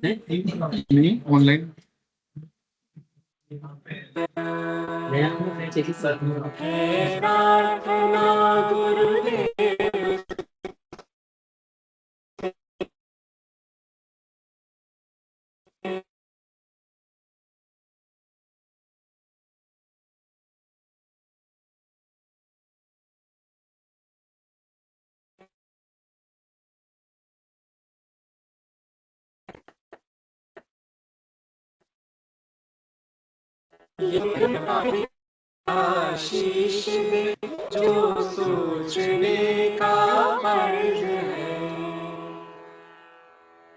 नहीं ऑनलाइन प्रार्थना गुरुदेव आशीष दे जो सोचने का फर्ज है।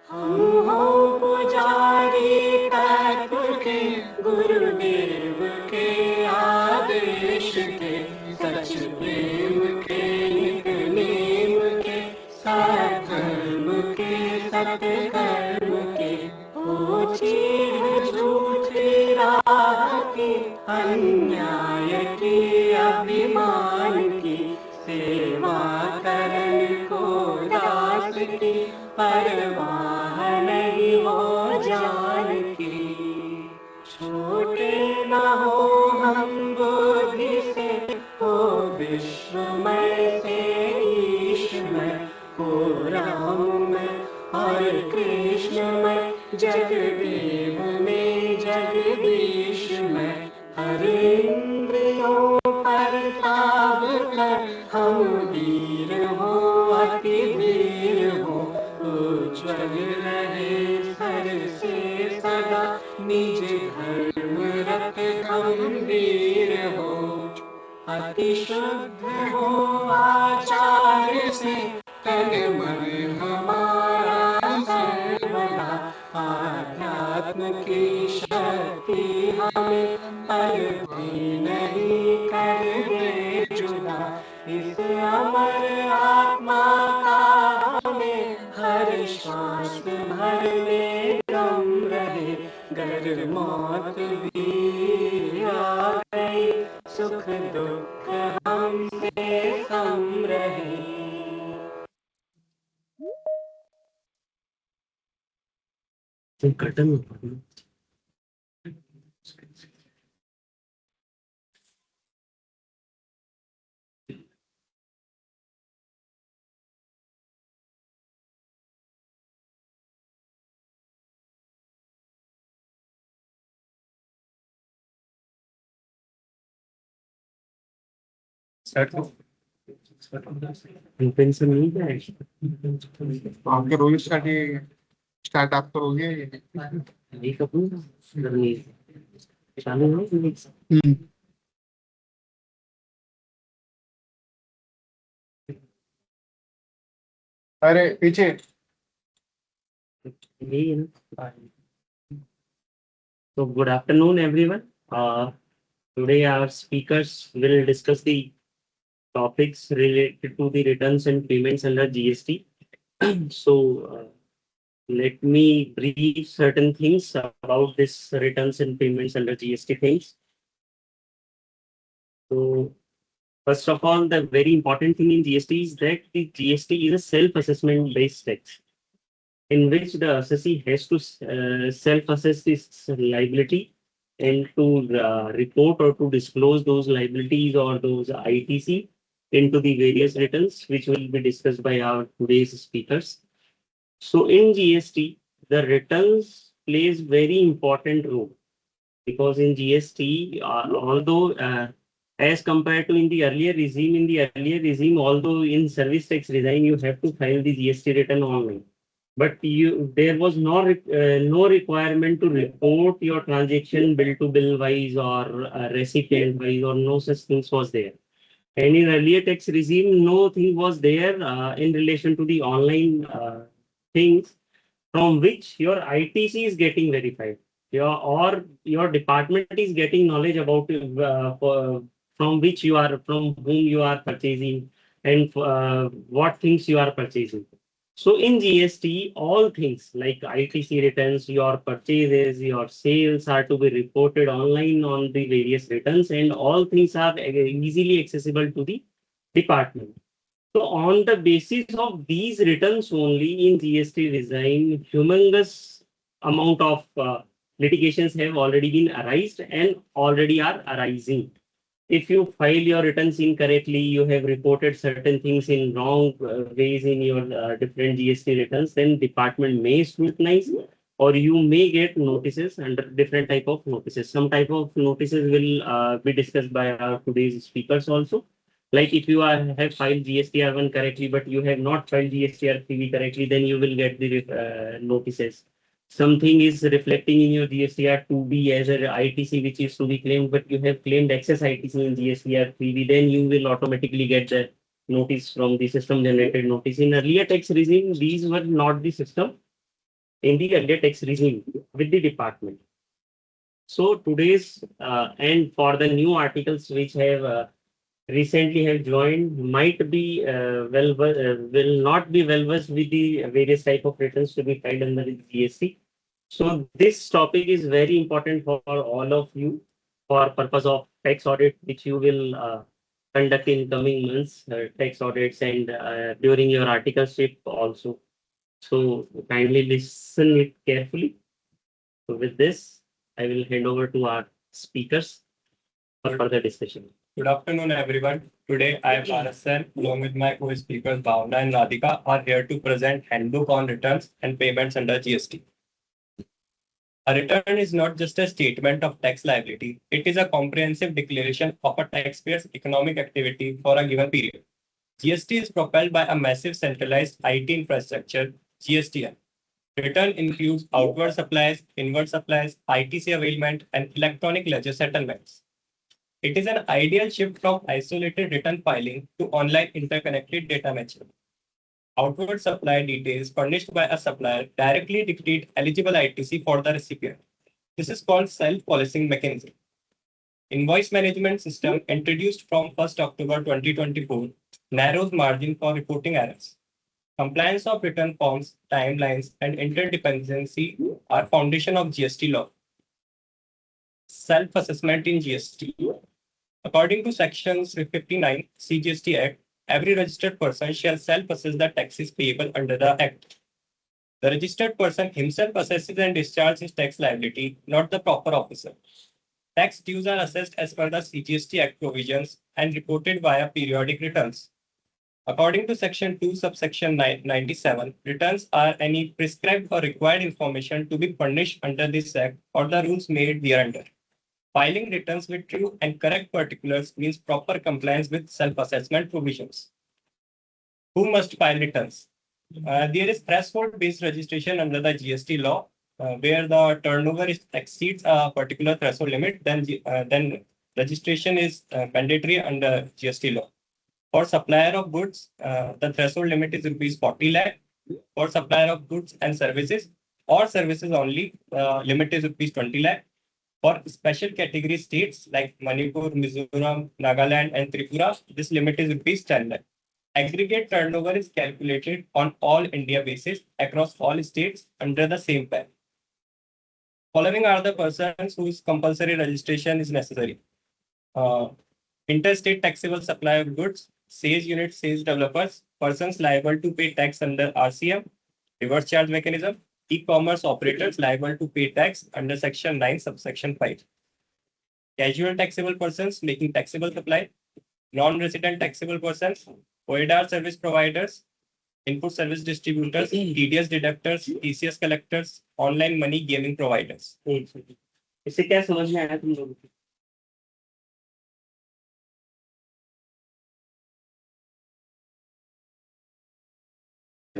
हम हो पुजारी तत्व के गुरुदेव के आदेश के सच प्रेम के नित नेम के सत्कर्म के सत्कर्म के हो चीर झूठी राह की अन्याय की अभिमान की सेवा करन को दास की परवाह नहीं वो जान की। छोटे न हो हम बुद्धि से हो विश्वमय से ईश्वर हो राममय और कृष्णमय जगदेव में जगदीशमय। हर इंद्रियों पर ताब कर हम वीर हो अति वीर हो। उज्ज्वल रहे सर से सदा निज धर्म रत गंभीर हो। अति शुद्ध हो आचार से तन मन हमारा सर्वदा। आध्यात्म की शक्ति हमें पर भी नहीं कर दे जुदा। इस अमर आत्मा का हमें हर श्वास भरने दम रहे। गर मौत भी आ गई सुख दुख हमसे सम रहे। आपके रोहित स्टार्ट आप करोगे अरे पीछे So good afternoon, everyone. Today our speakers will discuss the topics related to the returns and payments under GST. So let me brief certain things about this returns and payments under GST things. So first of all, the very important thing in GST is that the GST is a self-assessment based tax, in which the assessee has to self-assess its liability and to report or to disclose those liabilities or those ITC into the various returns, which will be discussed by our today's speakers. So in GST, the returns plays very important role, because in GST, although as compared to in the earlier regime, although in service tax regime you have to file the GST return online, but there was no requirement to report your transaction bill to bill wise or recipient wise, or no such things was there. And in earlier tax regime, no thing was there in relation to the online things, from which your ITC is getting verified. Your department is getting knowledge about from whom you are purchasing, and what things you are purchasing. So in GST, all things like ITC returns, your purchases, your sales are to be reported online on the various returns, and all things are easily accessible to the department. So on the basis of these returns only, in GST design, humongous amount of litigations have already been arised and already are arising. If you file your returns incorrectly, you have reported certain things in wrong ways in your different GST returns, then department may scrutinize, or you may get notices under different type of notices. Some type of notices will be discussed by our today's speakers also. Like if you have filed GSTR1 correctly, but you have not filed GSTR3 correctly, then you will get the notices. Something is reflecting in your GSTR2B as an ITC, which is to be claimed, but you have claimed excess ITC in GSTR3B, then you will automatically get the notice from the system generated notice. In earlier tax regime, these were not the system in the earlier tax regime with the department. So today's and for the new articles which have recently have joined might be will not be well versed with the various type of returns to be filed under the GST. So this topic is very important for all of you for purpose of tax audit, which you will conduct in coming months, tax audits and during your articleship also. So kindly listen it carefully. So with this, I will hand over to our speakers for further discussion. Good afternoon, everyone. Today, I am Arasan, along with my co-speakers Bhavna and Radhika, are here to present Handbook on Returns and Payments under GST. A return is not just a statement of tax liability, it is a comprehensive declaration of a taxpayer's economic activity for a given period. GST is propelled by a massive centralized IT infrastructure, GSTN. Return includes outward supplies, inward supplies, ITC availment, and electronic ledger settlements. It is an ideal shift from isolated return filing to online interconnected data matching. Outward supply details furnished by a supplier directly dictate eligible ITC for the recipient. This is called self-policing mechanism. Invoice management system introduced from 1st October 2024 narrows margin for reporting errors. Compliance of return forms, timelines, and interdependency are foundation of GST law. Self-assessment in GST. According to Section 59 CGST Act, every registered person shall self-assess the taxes payable under the Act. The registered person himself assesses and discharges his tax liability, not the proper officer. Tax dues are assessed as per the CGST Act provisions and reported via periodic returns. According to Section 2, subsection 97, returns are any prescribed or required information to be furnished under this Act or the rules made thereunder. Filing returns with true and correct particulars means proper compliance with self-assessment provisions. Who must file returns? There is threshold-based registration under the GST law, where the turnover exceeds a particular threshold limit, then registration is mandatory under GST law. For supplier of goods, the threshold limit is rupees 40 lakh. For supplier of goods and services or services only, limit is rupees 20 lakh. For special category states like Manipur, Mizoram, Nagaland, and Tripura, this limit is rupees 10 lakh. Aggregate turnover is calculated on all India basis across all states under the same PAN. Following are the persons whose compulsory registration is necessary. Interstate taxable supply of goods, sales unit sales developers, persons liable to pay tax under RCM, reverse charge mechanism, e-commerce operators liable to pay tax under Section 9, subsection 5. Casual taxable persons making taxable supply, non-resident taxable persons, OEDR service providers, input service distributors, TDS deductors, TCS collectors, online money gaming providers. इससे क्या समझ में आया तुम लोगों को?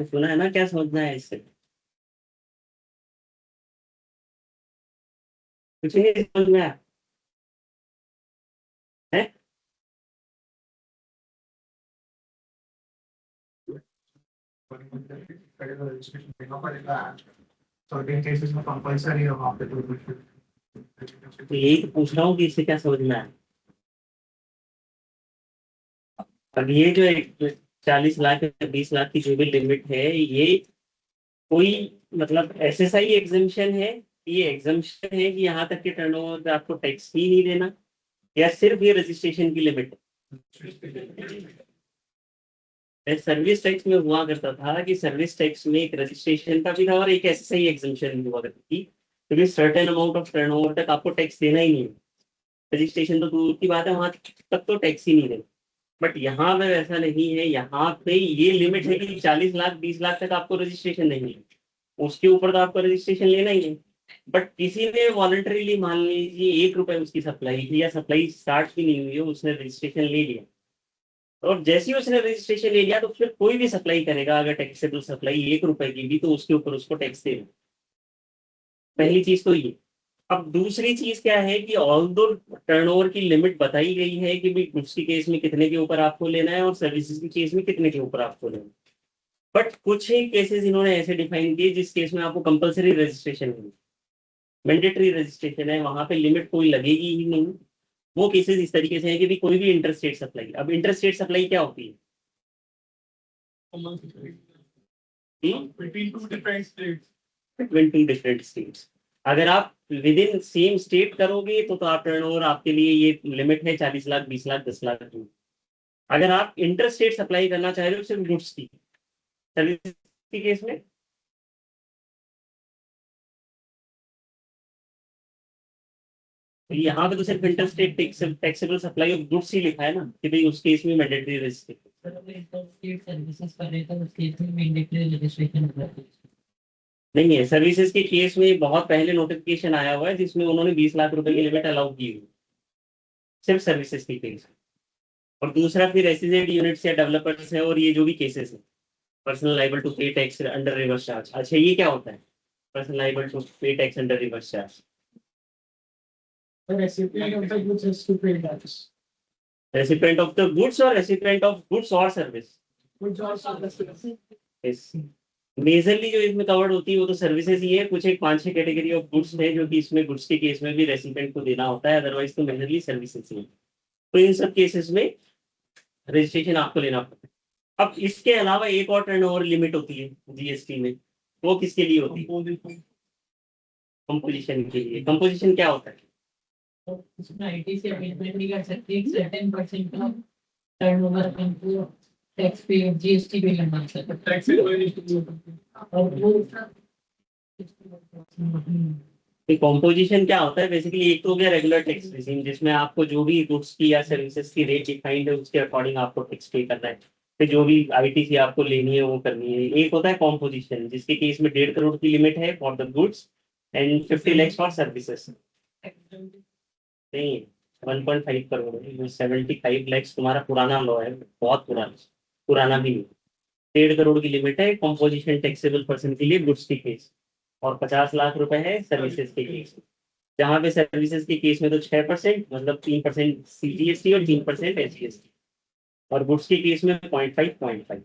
सुना है ना, क्या समझना है इससे? कुछ नहीं समझ में आया है? registration देना पड़ेगा certain cases में compulsory है वहाँ पे तो यही तो पूछ रहा हूँ कि इससे क्या समझ में आया? अब ये जो 40 लाख या 20 लाख की जो भी लिमिट है, ये कोई मतलब SSI एग्जम्पशन है, ये एग्जम्पशन है कि यहाँ तक के टर्नओवर पे आपको टैक्स ही नहीं देना, या सिर्फ ये रजिस्ट्रेशन की लिमिट है? सर्विस टैक्स में हुआ करता था कि सर्विस टैक्स में एक रजिस्ट्रेशन का भी था और एक ऐसा ही एग्जम्पशन हुआ करती थी, क्योंकि सर्टेन अमाउंट ऑफ टर्नओवर तक आपको टैक्स देना ही नहीं है। रजिस्ट्रेशन तो दूर की बात है, वहां तक तो टैक्स ही नहीं देना। बट यहाँ पे वैसा नहीं है, यहाँ पे ये लिमिट है कि 40 लाख 20 लाख तक आपको रजिस्ट्रेशन नहीं है, उसके ऊपर तो आपको रजिस्ट्रेशन लेना ही है। बट किसी ने वॉलंटरीली मान लीजिए 1 रुपए उसकी सप्लाई थी या सप्लाई स्टार्ट भी नहीं हुई है, उसने रजिस्ट्रेशन ले लिया, और जैसे ही उसने रजिस्ट्रेशन ले लिया तो फिर कोई भी सप्लाई करेगा अगर टैक्सेबल सप्लाई 1 रुपए की भी, तो उसके ऊपर उसको टैक्स देना। पहली चीज तो ये। अब दूसरी चीज क्या है कि ऑल दो टर्नओवर की लिमिट बताई गई है कि भाई गुड्स के केस में कितने के ऊपर आपको लेना है और सर्विसेज के केस में कितने के ऊपर आपको लेना है। बट कुछ ही केसेस इन्होंने ऐसे डिफाइन किए जिस केस में आपको कंपलसरी रजिस्ट्रेशन है, मैंडेटरी रजिस्ट्रेशन है, वहां पे लिमिट कोई लगेगी ही नहीं। वो केसेस इस तरीके से है कि भी कोई भी इंटरस्टेट सप्लाई, अब इंटरस्टेट सप्लाई क्या होती है? Between two different states. Between two different states. अगर आप विद इन सेम स्टेट करोगे तो आप टर्नओवर आपके लिए ये लिमिट है 40 लाख 20 लाख 10 लाख की। अगर आप इंटर स्टेट सप्लाई करना चाह रहे हो सिर्फ गुड्स की, सर्विस के केस में तो यहाँ पे तो सिर्फ inter state taxable supply of goods ही लिखा है ना कि भाई उस केस में मैंडेटरी रजिस्ट्रेशन नहीं है। सर्विसेज के केस में बहुत पहले नोटिफिकेशन आया हुआ है जिसमें उन्होंने 20 लाख रुपए की लिमिट अलाउ की हुई सिर्फ सर्विसेज के केस। और दूसरा फिर रेसिडेंट यूनिट्स या डेवलपर्स है और ये जो भी केसेस है, पर्सनल लाइबल टू पे टैक्स अंडर रिवर्स चार्ज। अच्छा ये क्या होता है पर्सनल लाइबल टू पे tax under reverse charge? The recipient of the goods has to pay tax. Recipient of the goods और रेसिपेंट ऑफ गुड्स और service? Goods or services. Yes. Majorly जो इसमें कवर्ड होती है वो तो सर्विसेज ही है। कुछ एक 5-6 कैटेगरी ऑफ गुड्स है जो कि इसमें गुड्स के केस में भी रेसिपेंट को देना होता है, अदरवाइज तो मेजरली सर्विसेज ही है। तो इन सब केसेस में रजिस्ट्रेशन आपको लेना पड़ता है। अब इसके अलावा एक और टर्नओवर लिमिट होती है जीएसटी में, वो किसके लिए होती है? कंपोजिशन के लिए। कंपोजिशन क्या होता है? उसमें आईटी से अमेंडमेंट नहीं कर सकते, एक सर्टेन परसेंट का टर्नओवर हमको टैक्स पे जीएसटी पे करना चाहिए। Tax is और वो कॉम्पोजिशन क्या होता है बेसिकली? एक तो हो गया रेगुलर टैक्स रिजीम जिसमें आपको जो भी गुड्स की या सर्विसेज की रेट डिफाइंड है उसके अकॉर्डिंग आपको टैक्स पे करना है, फिर जो भी आईटीसी आपको लेनी है वो करनी है। एक होता है कॉम्पोजिशन जिसके केस में 1.5 करोड़ की लिमिट है for the goods and 50 lakhs for services. नहीं, 1.5 करोड़ है, 75 lakhs तुम्हारा पुराना लॉ है, बहुत पुराना, पुराना भी नहीं। 1.5 करोड़ की लिमिट है कॉम्पोजिशन टैक्सेबल पर्सन के लिए गुड्स के केस, और 50 लाख रुपए है सर्विसेज के केस। जहाँ पे सर्विसेज के केस में तो 6% मतलब 3% सीजीएसटी और 3% एसजीएसटी, और गुड्स के केस में 0.5।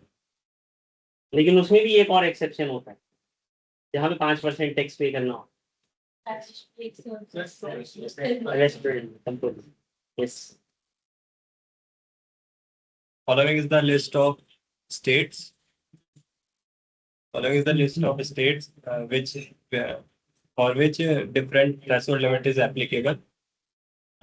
लेकिन उसमें भी एक और एक्सेप्शन होता है जहाँ पे 5% टैक्स पे करना हो। Yes. Following is the list of states. Following is the list of states for which different threshold limit is applicable.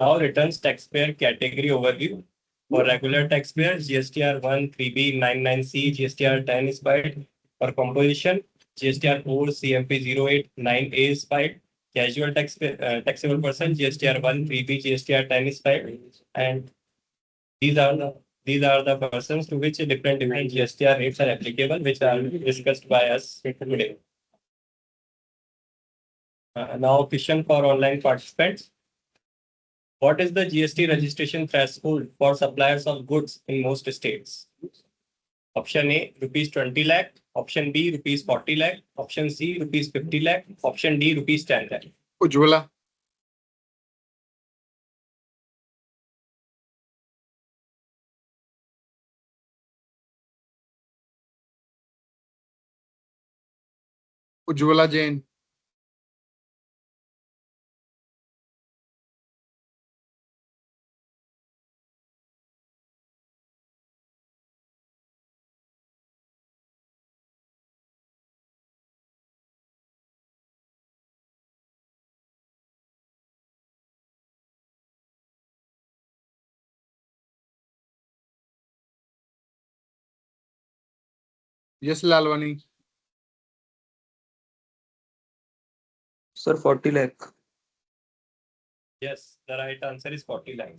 Now returns taxpayer category overview. For regular taxpayers, GSTR 1, 3B, 99C, GSTR 10 is filed. For composition, GSTR 4, CMP 08, 9A is filed. Casual taxable person, GSTR 1, 3B, GSTR 10 is filed. And these are the persons to which different GSTR rates are applicable, which are discussed by us today. Now question for online participants. What is the GST registration threshold for suppliers of goods in most states? Option A, rupees 20 lakh. Option B, rupees 40 lakh. Option C, rupees 50 lakh. Option D, rupees 10 lakh. Ujjwala. Ujjwala Jain. Yes, Lalwani. Sir, 40 lakh. Yes, the right answer is 40 lakh.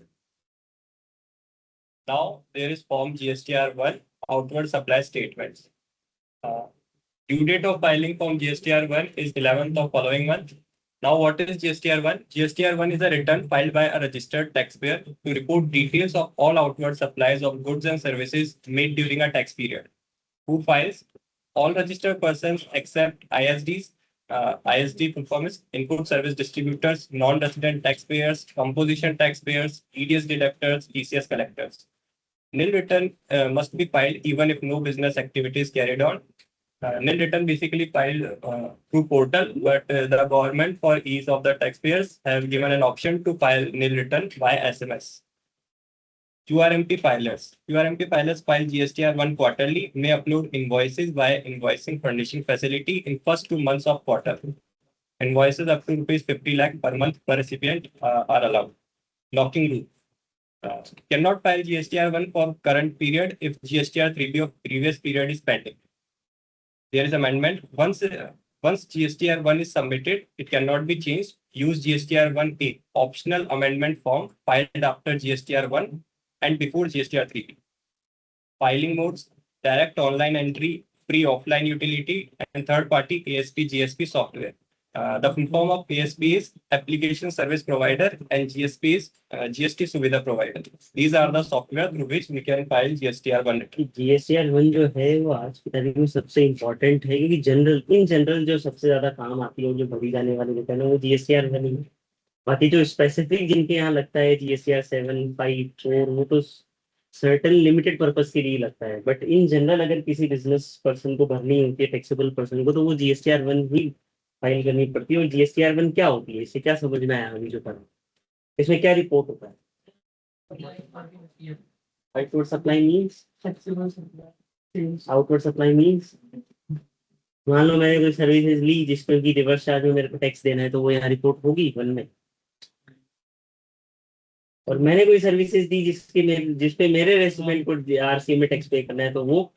Now there is form GSTR1 outward supply statements. Uh, Due date of filing form GSTR1 is 11th of following month. Now what is GSTR1? GSTR1 is a return filed by a registered taxpayer to report details of all outward supplies of goods and services made during a tax period. Who files? All registered persons except ISDs, ISD performance, input service distributors, non-resident taxpayers, composition taxpayers, EDS deductors, ECS collectors. Nil return must be filed even if no business activity is carried on. Nil return basically filed through portal, but the government, for ease of the taxpayers, have given an option to file nil return via SMS. QRMP filers. QRMP filers file GSTR1 quarterly, may upload invoices via invoicing furnishing facility in first 2 months of quarter. Invoices up to rupees 50 lakh per month per recipient are allowed. Locking rule. Cannot file GSTR1 for current period if GSTR3B of previous period is pending. There is amendment. Once GSTR1 is submitted, it cannot be changed. Use GSTR1A, optional amendment form filed after GSTR1 and before GSTR3B. Filing modes, direct online entry, free offline utility, and third-party ASP GSP software. The full form of ASP is Application Service Provider and GSP is GST Suvidha Provider. These are the software through which we can file GSTR1 return. GSTR1 जो है वो आज की तारीख में सबसे important है, क्योंकि इन जनरल जो सबसे ज्यादा काम आती है, जो भरी जाने वाली रिटर्न है, वो GSTR1 ही है। बाकी जो स्पेसिफिक जिनके यहाँ लगता है GSTR7, 5, 4, वो तो सर्टेन लिमिटेड पर्पस के लिए लगता है। बट इन जनरल अगर किसी बिजनेस पर्सन को भरनी होती है, टैक्सेबल पर्सन को, तो वो GSTR1 ही फाइल करनी पड़ती है। और GSTR1 क्या होती है, इससे क्या समझ में आया अभी जो करा, इसमें क्या रिपोर्ट होता है? Outward supply means, outward supply means मान लो मैंने कोई सर्विसेज ली जिसमें की रिवर्स चार्ज में मेरे को टैक्स देना है, तो वो यहाँ रिपोर्ट होगी 1 में। और मैंने कोई सर्विसेज दी जिसपे मेरे रेसिडेंट को आरसी में टैक्स पे करना है, तो वो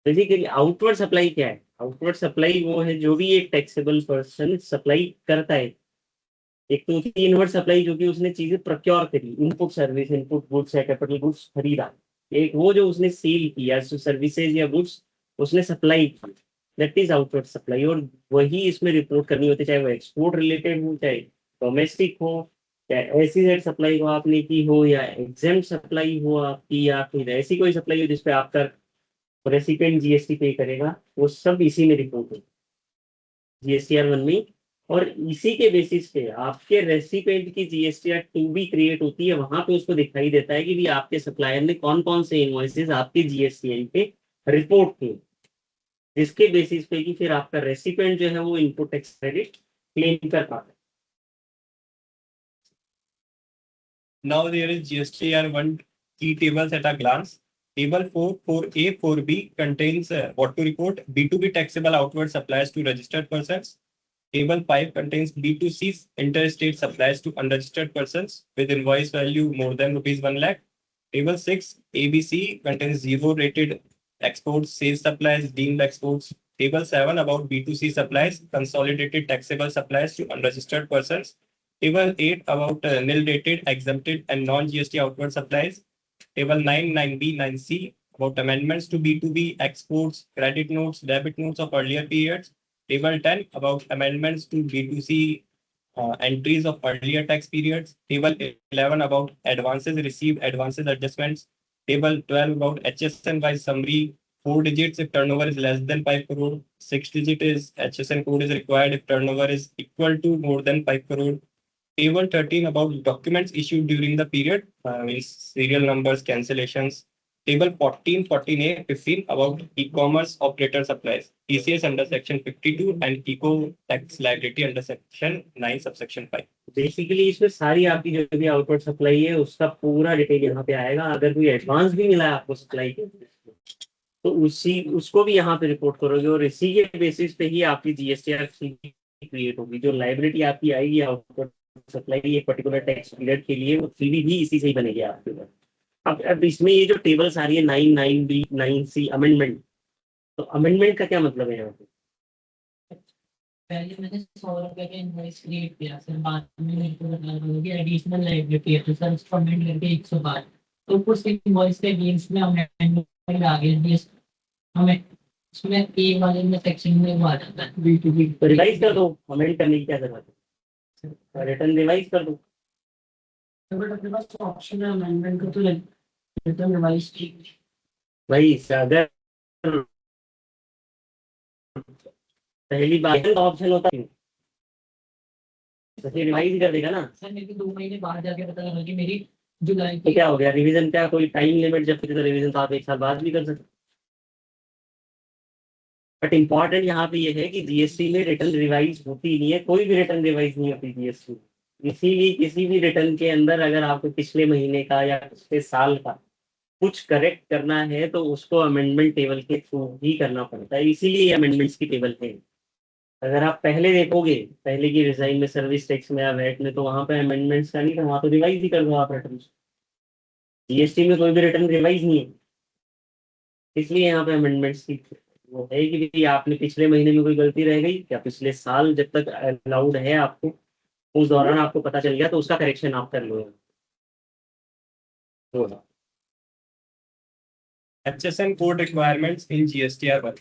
बेसिकली आउटवर्ड सप्लाई क्या है? आउटवर्ड सप्लाई वो है जो भी एक टैक्सेबल पर्सन सप्लाई करता है। एक तो होती है इनवर्ड सप्लाई, जो कि उसने चीजें प्रोक्योर करी, इनपुट सर्विस, इनपुट गुड्स या कैपिटल गुड्स खरीदा। एक वो जो उसने सेल किया, सर्विसेज या गुड्स उसने सप्लाई की, दैट इज आउटवर्ड सप्लाई। और वही इसमें रिपोर्ट करनी होती है, चाहे वो एक्सपोर्ट रिलेटेड हो, चाहे डोमेस्टिक हो, चाहे SEZ सप्लाई हो आपने की हो, या एग्जेम्प्ट सप्लाई हो आपकी, या फिर ऐसी कोई सप्लाई हो जिसपे आपका रेसिपिएंट GST पे करेगा, वो सब इसी में रिपोर्ट होगा GSTR1 में। और इसी के बेसिस पे आपके रेसिपिएंट की GSTR2 भी क्रिएट होती है। वहां पे उसको दिखाई देता है कि भी आपके सप्लायर ने कौन कौन से इनवॉइसेस आपके GSTN पे रिपोर्ट किए, जिसके बेसिस पे कि फिर आपका रेसिपिएंट जो है वो इनपुट टैक्स क्रेडिट क्लेम कर पाता है। Now there is GSTR1 key tables at a glance. Table 4, 4A, 4B contains what to report: B2B taxable outward supplies to registered persons. Table 5 contains B2C interstate supplies to unregistered persons with invoice value more than ₹1 lakh. Table 6, ABC contains zero rated exports, sales supplies, deemed exports. Table 7 about B2C supplies, consolidated taxable supplies to unregistered persons. Table 8 about nil rated, exempted and non-GST outward supplies. Table 9, 9B, 9C about amendments to B2B exports, credit notes, debit notes of earlier periods. Table 10 about amendments to B2C entries of earlier tax periods. Table 11 about advances received, advances adjustments. Table 12 about HSN by summary, 4 digits if turnover is less than 5 crore. 6 digit is HSN code is required if turnover is equal to more than 5 crore. Table 13 about documents issued during the period, means serial numbers, cancellations. Table 14, 14A, 15 about e-commerce operator supplies, ECS under section 52 and eco tax liability under section 9 subsection 5. Basically इसमें सारी आपकी जो भी outward supply है उसका पूरा detail यहाँ पे आएगा। अगर कोई एडवांस भी मिला है आपको सप्लाई के, तो उसको भी यहाँ पे रिपोर्ट करोगे, और इसी के बेसिस पे ही आपकी GSTR क्रिएट होगी। जो लाइबिलिटी आपकी आएगी आउटवर्ड सप्लाई एक पर्टिकुलर टैक्स पीरियड के लिए, वो 3B भी इसी से ही बनेगी आपके ऊपर। अब इसमें ये जो टेबल्स आ रही है 9(9)(b), 9(c) अमेंडमेंट, तो अमेंडमेंट का क्या मतलब है यहाँ पे? पहले मैंने 100 रुपए का इनवॉइस क्रिएट किया, फिर बाद में मेरे को बता रहा कि एडिशनल लाइबिलिटी है, तो सर उसको अमेंड करके 112, तो कुछ इनवॉइस के अगेंस्ट में अमेंडमेंट आ गया जी। हमें उसमें ए वाले में सेक्शन में वो आ जाता है B2B। तो रिवाइज कर दो, अमेंड करने की क्या जरूरत है, रिटर्न रिवाइज कर दो। बट अपने पास ऑप्शन है अमेंडमेंट का, तो रिटर्न रिवाइज की भाई अगर पहली बार ऑप्शन होता है तो फिर रिवाइज कर देगा ना। सर, मेरे को 2 महीने बाद जाके पता लगा कि मेरी जुलाई तो की क्या हो गया, रिवीजन क्या कोई टाइम लिमिट जब फिर रिवीजन तो आप 1 साल बाद भी कर सकते। बट इम्पॉर्टेंट यहाँ पे ये है कि जीएसटी में रिटर्न रिवाइज होती नहीं है, कोई भी रिटर्न रिवाइज नहीं होती जीएसटी। इसीलिए किसी भी रिटर्न के अंदर अगर आपको पिछले महीने का या पिछले साल का कुछ करेक्ट करना है तो उसको अमेंडमेंट टेबल के थ्रू ही करना पड़ता है, इसीलिए अमेंडमेंट्स की टेबल है। अगर आप पहले देखोगे, पहले की डिजाइन में सर्विस टैक्स में या वैट में, तो वहां पे अमेंडमेंट्स का नहीं था, वहां तो रिवाइज ही कर दो आप रिटर्न। जीएसटी में कोई भी रिटर्न रिवाइज नहीं है, इसलिए यहाँ पे अमेंडमेंट्स की वो है कि भाई आपने पिछले महीने में कोई गलती रह गई या पिछले साल जब तक अलाउड है आपको, उस दौरान आपको पता चल गया तो उसका करेक्शन आप कर लो। तो HSN code requirements in GSTR1.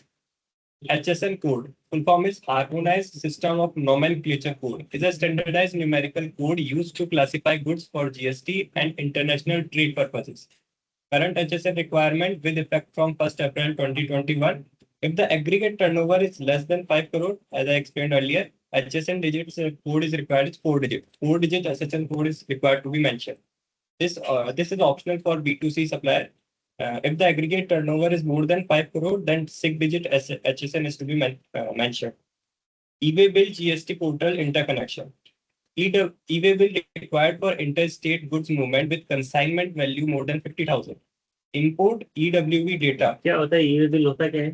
HSN code, full form is Harmonized System of Nomenclature Code, is a standardized numerical code used to classify goods for GST and international trade purposes. Current HSN requirement with effect from 1st April 2021. If the aggregate turnover is less than 5 crore, as I explained earlier, HSN digits code is required is 4 digit. 4-digit HSN code is required to be mentioned. This is optional for B2C supplier. If the aggregate turnover is more than 5 crore, then 6-digit HSN is to be mentioned. E-way bill GST portal interconnection. E-way bill required for interstate goods movement with consignment value more than 50,000. Import EWV data. क्या होता है e-way bill, होता क्या है?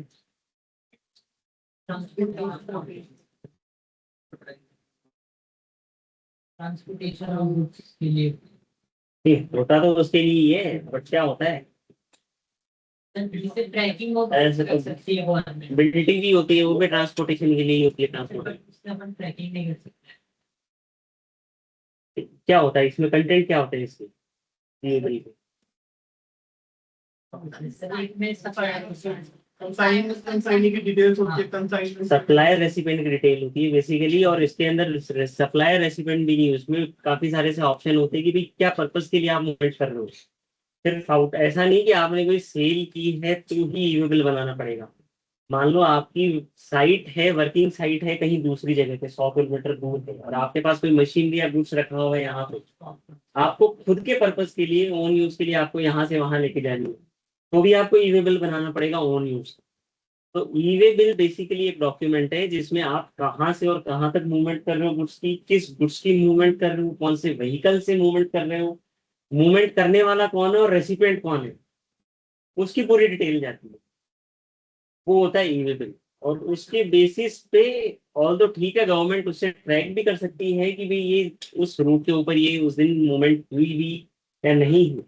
Transportation of goods के लिए। ठीक, होता तो उसके लिए ही है, बट क्या होता है, जिसे ट्रैकिंग ऑफ ऐसे कर सकती है गवर्नमेंट, बिल्डिंग भी होती है, वो भी ट्रांसपोर्टेशन के लिए ही होती है। ट्रांसपोर्टेशन उससे अपन ट्रैकिंग नहीं कर सकते। क्या होता है इसमें, कंटेंट क्या होता है इसमें ई-वे बिल में? कंसाइनी की डिटेल्स होती है, कंसाइनी सप्लायर रेसिपिएंट की डिटेल होती है बेसिकली, और इसके अंदर सप्लायर रेसिपिएंट भी नहीं है, उसमें काफी सारे से ऑप्शन होते हैं कि भाई क्या पर्पस के लिए आप मूवमेंट कर रहे हो। सिर्फ आउट ऐसा नहीं कि आपने कोई सेल की है तो ही ई-वे बिल बनाना पड़ेगा। मान लो आपकी साइट है, वर्किंग साइट है कहीं दूसरी जगह पे 100 किलोमीटर दूर है, और आपके पास कोई मशीनरी या गुड्स रखा हुआ है यहाँ पे, आपको खुद के पर्पस के लिए, ओन यूज के लिए आपको यहाँ से वहां लेके जानी है, तो भी आपको ई-वे बिल बनाना पड़ेगा ओन यूज। तो ई-वे बिल बेसिकली एक डॉक्यूमेंट है जिसमें आप कहाँ से और कहाँ तक मूवमेंट कर रहे हो गुड्स की, किस गुड्स की मूवमेंट कर रहे हो, कौन से व्हीकल से मूवमेंट कर रहे हो, मूवमेंट करने वाला कौन है और रेसिपिएंट कौन है, उसकी पूरी डिटेल जाती है, वो होता है ई-वे बिल। और उसके बेसिस पे ऑल तो ठीक है, गवर्नमेंट उससे ट्रैक भी कर सकती है कि भाई ये उस रूट के ऊपर ये उस दिन मूवमेंट हुई भी या नहीं हुई।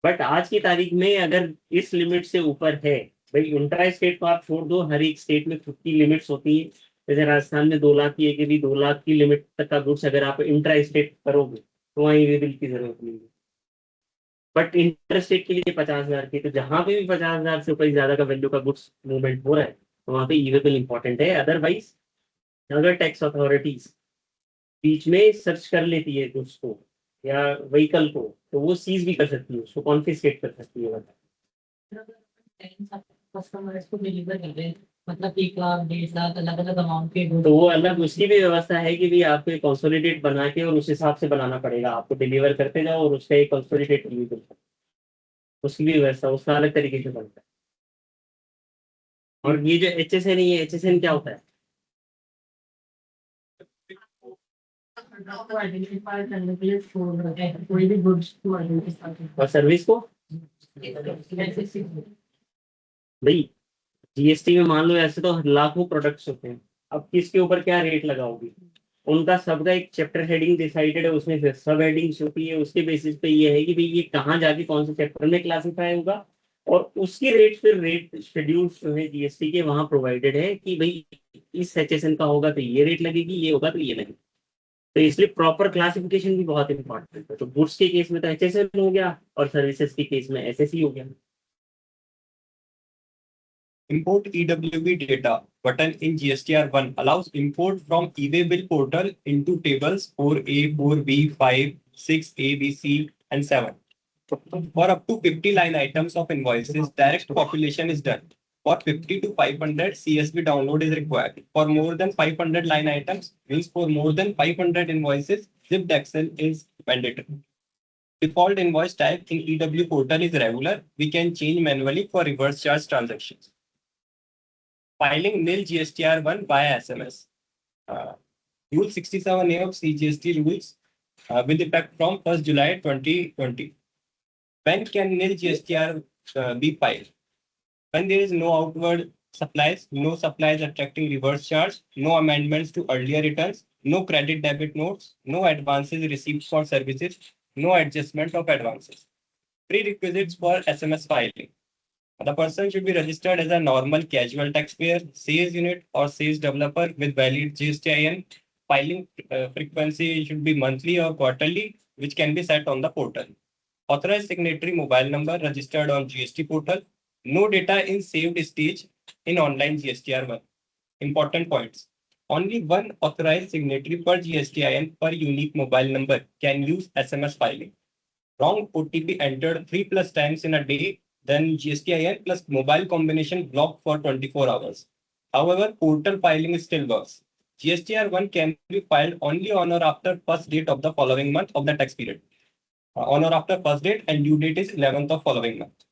बट आज की तारीख में अगर इस लिमिट से ऊपर है, भाई इंट्रा स्टेट को आप छोड़ दो, हर एक स्टेट में खुद की लिमिट्स होती है। जैसे राजस्थान में 2 लाख की है कि भी 2 लाख की लिमिट तक का गुड्स अगर आप इंट्रा स्टेट करोगे तो वहाँ ई-वे बिल की जरूरत नहीं है। बट इंटर स्टेट के लिए 50,000 की, तो जहां पे भी 50,000 से ऊपर ज्यादा का वैल्यू का गुड्स मूवमेंट हो रहा है तो वहां पे ई-वे बिल इंपॉर्टेंट है। अदरवाइज अगर टैक्स अथॉरिटीज बीच में सर्च कर लेती है गुड्स को या व्हीकल को, तो वो सीज भी कर सकती है, उसको कॉन्फिस्केट कर सकती है। कस्टमर्स को डिलीवर कर रहे हैं, मतलब 1 लाख 1.5 लाख अलग अलग अमाउंट के तो वो अलग उसकी भी व्यवस्था है कि भी आपको एक कंसोलिडेट बना के और उस हिसाब से बनाना पड़ेगा, आपको डिलीवर करते जाओ और उसका एक कंसोलिडेट बिल, उसकी भी व्यवस्था उसका अलग तरीके से बनता है। और ये जो HSN है, ये HSN क्या होता है? आइडेंटिफाई करने के लिए छोड़ रखे हैं, कोई भी गुड्स को आइडेंटिफाई और सर्विस को भाई जीएसटी में मान लो ऐसे तो लाखों प्रोडक्ट्स होते हैं, अब किसके ऊपर क्या रेट लगाओगी, उनका सबका एक चैप्टर हेडिंग डिसाइडेड है, उसमें फिर सब हेडिंग होती है, उसके बेसिस पे ये है कि भाई ये कहाँ जाके कौन से चैप्टर में क्लासीफाई होगा, और उसकी रेट फिर रेट शेड्यूल जो है जीएसटी के वहाँ प्रोवाइडेड है कि भाई इस सेचेशन का होगा तो ये रेट लगेगी, ये होगा तो ये लगेगी। तो इसलिए प्रॉपर क्लासिफिकेशन भी बहुत इंपॉर्टेंट है। तो गुड्स के केस में तो एचएसएल हो गया और सर्विसेज के केस में एसएससी हो गया। Import EWB data button in GSTR1 allows import from eBay bill portal into tables 4A, 4B, 5, 6, A, B, C, and 7. For up to 50 line items of invoices, direct population is done. For 50 to 500, CSV download is required. For more than 500 line items, means for more than 500 invoices, zipped Excel is mandatory. Default invoice type in EW portal is regular. We can change manually for reverse charge transactions. Filing nil GSTR1 via SMS. Rule 67A of CGST rules with effect from 1st July 2020. When can nil GSTR be filed? When there is no outward supplies, no supplies attracting reverse charge, no amendments to earlier returns, no credit debit notes, no advances received for services, no adjustment of advances. Prerequisites for SMS filing. The person should be registered as a normal casual taxpayer, sales unit, or sales developer with valid GSTIN. Filing frequency should be monthly or quarterly, which can be set on the portal. Authorized signatory mobile number registered on GST portal. No data in saved stage in online GSTR1. Important points. Only one authorized signatory per GSTIN per unique mobile number can use SMS filing. Wrong OTP entered 3+ times in a day, then GSTIN plus mobile combination blocked for 24 hours. However, portal filing still works. GSTR1 can be filed only on or after first date of the following month of the tax period. On or after first date, and due date is 11th of following month.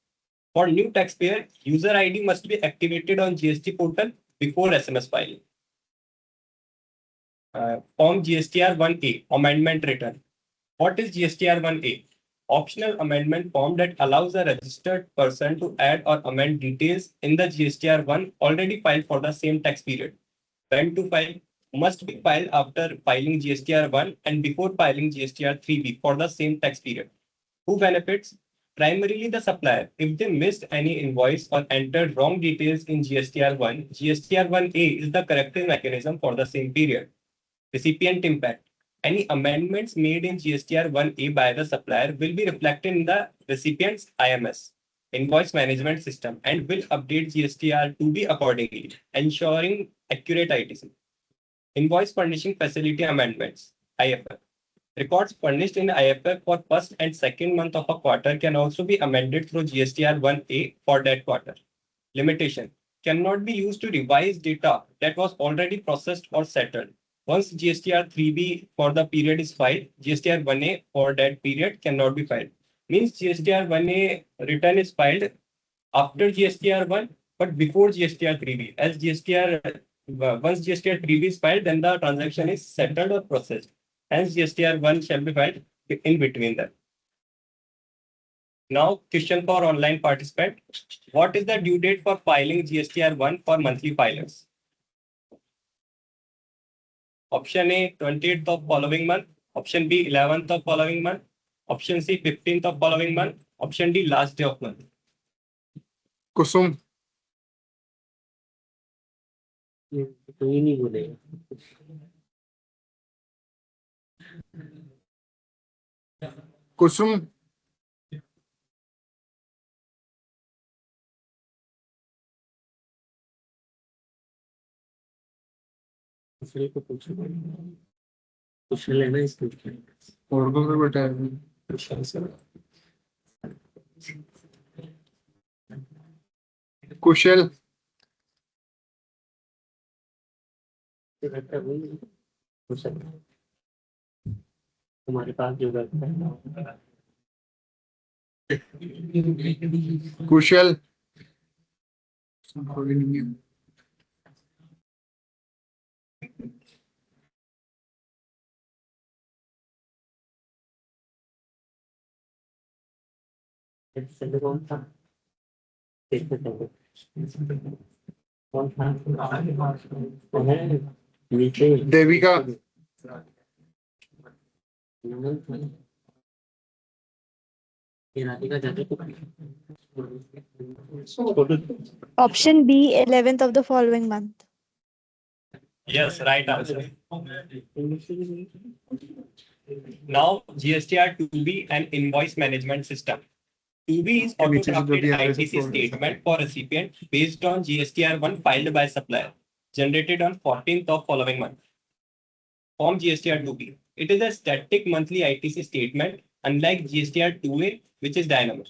For new taxpayer, user ID must be activated on GST portal before SMS filing. Form GSTR1A, amendment return. What is GSTR1A? Optional amendment form that allows a registered person to add or amend details in the GSTR1 already filed for the same tax period. When to file? Must be filed after filing GSTR1 and before filing GSTR3B for the same tax period. Who benefits? Primarily the supplier. If they missed any invoice or entered wrong details in GSTR1, GSTR1A is the corrective mechanism for the same period. Recipient impact. Any amendments made in GSTR1A by the supplier will be reflected in the recipient's IMS, invoice management system, and will update GSTR2B accordingly, ensuring accurate ITC. Invoice furnishing facility amendments, IFF. Records furnished in IFF for first and second month of a quarter can also be amended through GSTR1A for that quarter. Limitation. Cannot be used to revise data that was already processed or settled. Once GSTR3B for the period is filed, GSTR1A for that period cannot be filed. Means GSTR1A return is filed after GSTR1, but before GSTR3B. As once GSTR3B is filed, then the transaction is settled or processed. Hence, GSTR1 shall be filed in between them. Now, question for online participant. What is the due date for filing GSTR1 for monthly filers? Option A, 28th of following month. Option B, 11th of following month. Option C, 15th of following month. Option D, last day of month. कुसुम कोई नहीं बोलेगा। कुसुम कुशल को पूछो, कुशल है ना इसमें। उर्दू में बेटा है। कुशल सर, कुशल कुशल तुम्हारे पास जो करता है कुशल कोई नहीं है। कौन था कौन था नीचे Devika Option B, 11th of the following month. Yes, right answer. Now, GSTR 2B and invoice management system. 2B is auto-drafted ITC statement for recipient based on GSTR 1 filed by supplier, generated on 14th of following month. Form GSTR 2B. It is a static monthly ITC statement, unlike GSTR 2A, which is dynamic.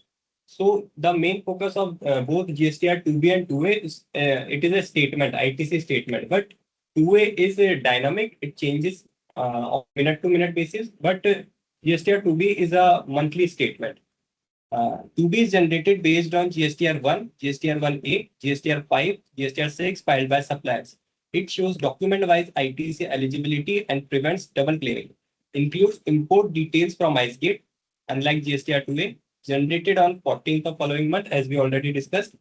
So the main focus of both GSTR 2B and 2A is it is a statement, ITC statement, but 2A is a dynamic. It changes on minute to minute basis, but GSTR 2B is a monthly statement. 2B is generated based on GSTR 1, GSTR 1A, GSTR 5, GSTR 6 filed by suppliers. It shows document-wise ITC eligibility and prevents double claiming. Includes import details from IceGate, unlike GSTR 2A, generated on 14th of following month, as we already discussed.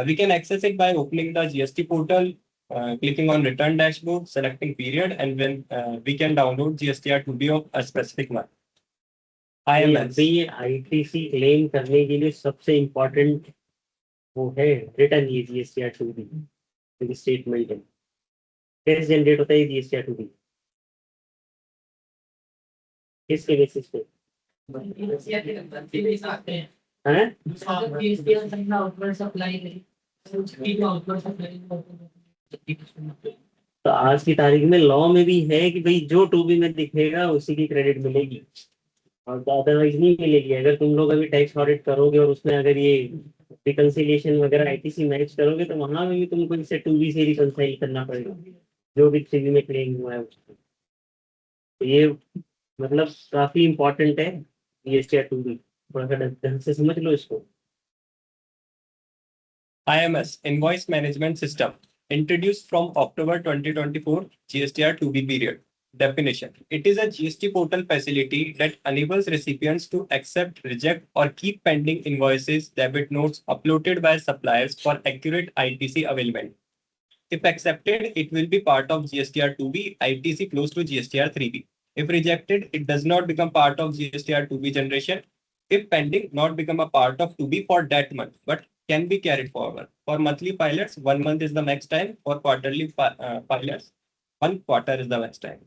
We can access it by opening the GST portal, clicking on return dashboard, selecting period, and then we can download GSTR 2B of a specific month. IMS. ये ITC claim करने के लिए सबसे important वो है return ये GSTR 2B statement है। कैसे जनरेट होता है GSTR 2B? किसके बेसिस पे? हैं? तो आज की तारीख में लॉ में भी है कि भाई जो 2B में दिखेगा उसी की क्रेडिट मिलेगी और अदरवाइज नहीं मिलेगी। अगर तुम लोग अभी टैक्स ऑडिट करोगे और उसमें अगर ये रिकंसिलिएशन वगैरह ITC मैच करोगे तो वहां में भी तुमको इसे 2B से रिकंसाइल करना पड़ेगा जो भी 3B में क्लेम हुआ है उसको। तो ये मतलब काफी इम्पोर्टेंट है GSTR 2B, थोड़ा सा ढंग से समझ लो इसको। IMS, Invoice Management System, introduced from October 2024 GSTR 2B period. Definition. It is a GST portal facility that enables recipients to accept, reject, or keep pending invoices, debit notes uploaded by suppliers for accurate ITC availment. If accepted, it will be part of GSTR 2B, ITC close to GSTR 3B. If rejected, it does not become part of GSTR 2B generation. If pending, not become a part of 2B for that month, but can be carried forward. For monthly filers, 1 month is the max time. For quarterly filers, 1 quarter is the max time.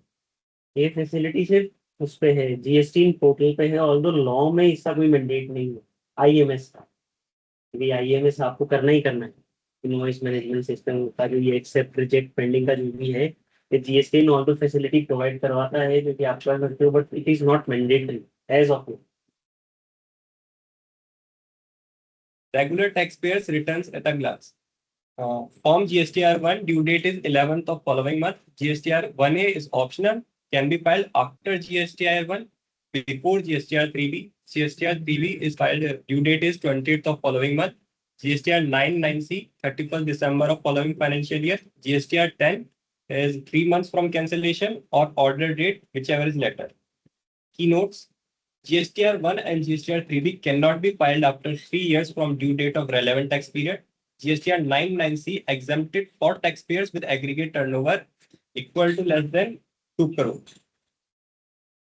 ये facility सिर्फ उस पे है GST portal पे है, although law में इसका कोई मैंडेट नहीं है IMS का। ये IMS आपको करना ही करना है। इनवॉइस मैनेजमेंट सिस्टम का जो ये एक्सेप्ट रिजेक्ट पेंडिंग का जो भी है ये GST इन ऑल्दो फैसिलिटी प्रोवाइड करवाता है जो कि आप कर सकते हो, but it is not mandatory as of now. Regular taxpayers returns at a glance. Form GSTR 1 due date is 11th of following month. GSTR 1A is optional, can be filed after GSTR 1, before GSTR 3B. GSTR 3B is filed, due date is 20th of following month. GSTR 9(9)C, 31st December of following financial year. GSTR 10 is 3 months from cancellation or order date, whichever is later. Keynotes. GSTR 1 and GSTR 3B cannot be filed after 3 years from due date of relevant tax period. GSTR 9(9)C exempted for taxpayers with aggregate turnover equal to less than 2 crore.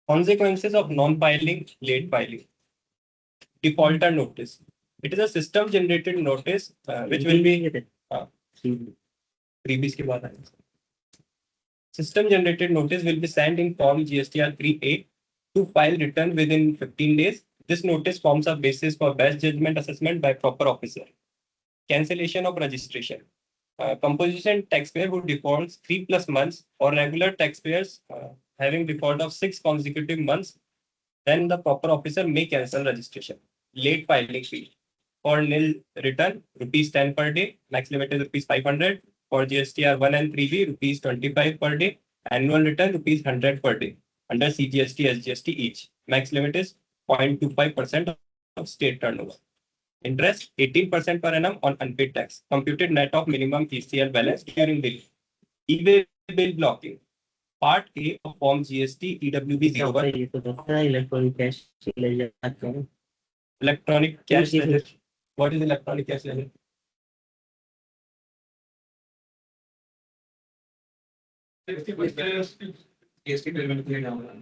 Consequences of non-filing, late filing. Defaulter notice. It is a system-generated notice which will be 3B के बाद आएगा. System-generated notice will be sent in form GSTR 3A to file return within 15 days. This notice forms a basis for best judgment assessment by proper officer. Cancellation of registration. Composition taxpayer who defaults 3+ months or regular taxpayers having default of 6 consecutive months, then the proper officer may cancel registration. Late filing fee. For nil return, ₹10 per day. Max limit is ₹500. For GSTR 1 and 3B, ₹25 per day. Annual return, ₹100 per day. Under CGST, SGST each. Max limit is 0.25% of state turnover. Interest 18% per annum on unpaid tax. Computed net of minimum ECL balance during the e-way bill blocking. Part A of Form GST EWB 01. ये तो बताता है electronic cash laser. Electronic cash ledger. What is electronic cash ledger? GST payment के लिए डालना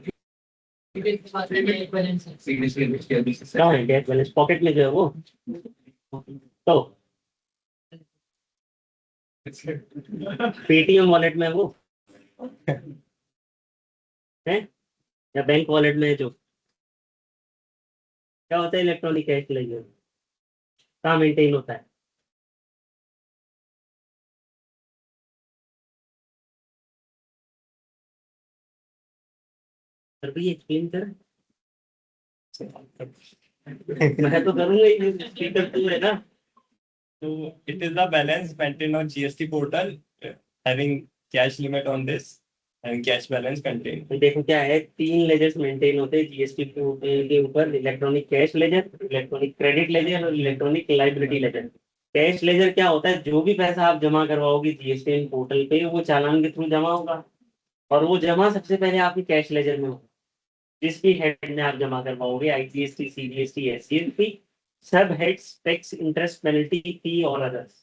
फिर इसके बाद में एक बैलेंस है। कहाँ है कैश बैलेंस? पॉकेट में जो है वो। तो पेटीएम वॉलेट में है वो है, या बैंक वॉलेट में है जो? क्या होता है इलेक्ट्रॉनिक कैश लेजर? कहाँ मेंटेन होता है? सर भैया एक्सप्लेन कर। मैं तो करूंगा ही, स्पीकर तू है ना। So it is the balance maintained on GST portal, having cash limit on this and cash balance contained. तो देखो क्या है, 3 लेजर्स मेंटेन होते हैं जीएसटी के ऊपर: electronic cash ledger, electronic credit ledger और electronic liability ledger. Cash ledger क्या होता है? जो भी पैसा आप जमा करवाओगे जीएसटी पोर्टल पे वो चालान के थ्रू जमा होगा, और वो जमा सबसे पहले आपके कैश लेजर में होगा, जिसकी हेड में आप जमा करवाओगे आईजीएसटी, सीजीएसटी, एससीएसटी, सब हेड्स, टैक्स, इंटरेस्ट, पेनल्टी, फी और अदर्स।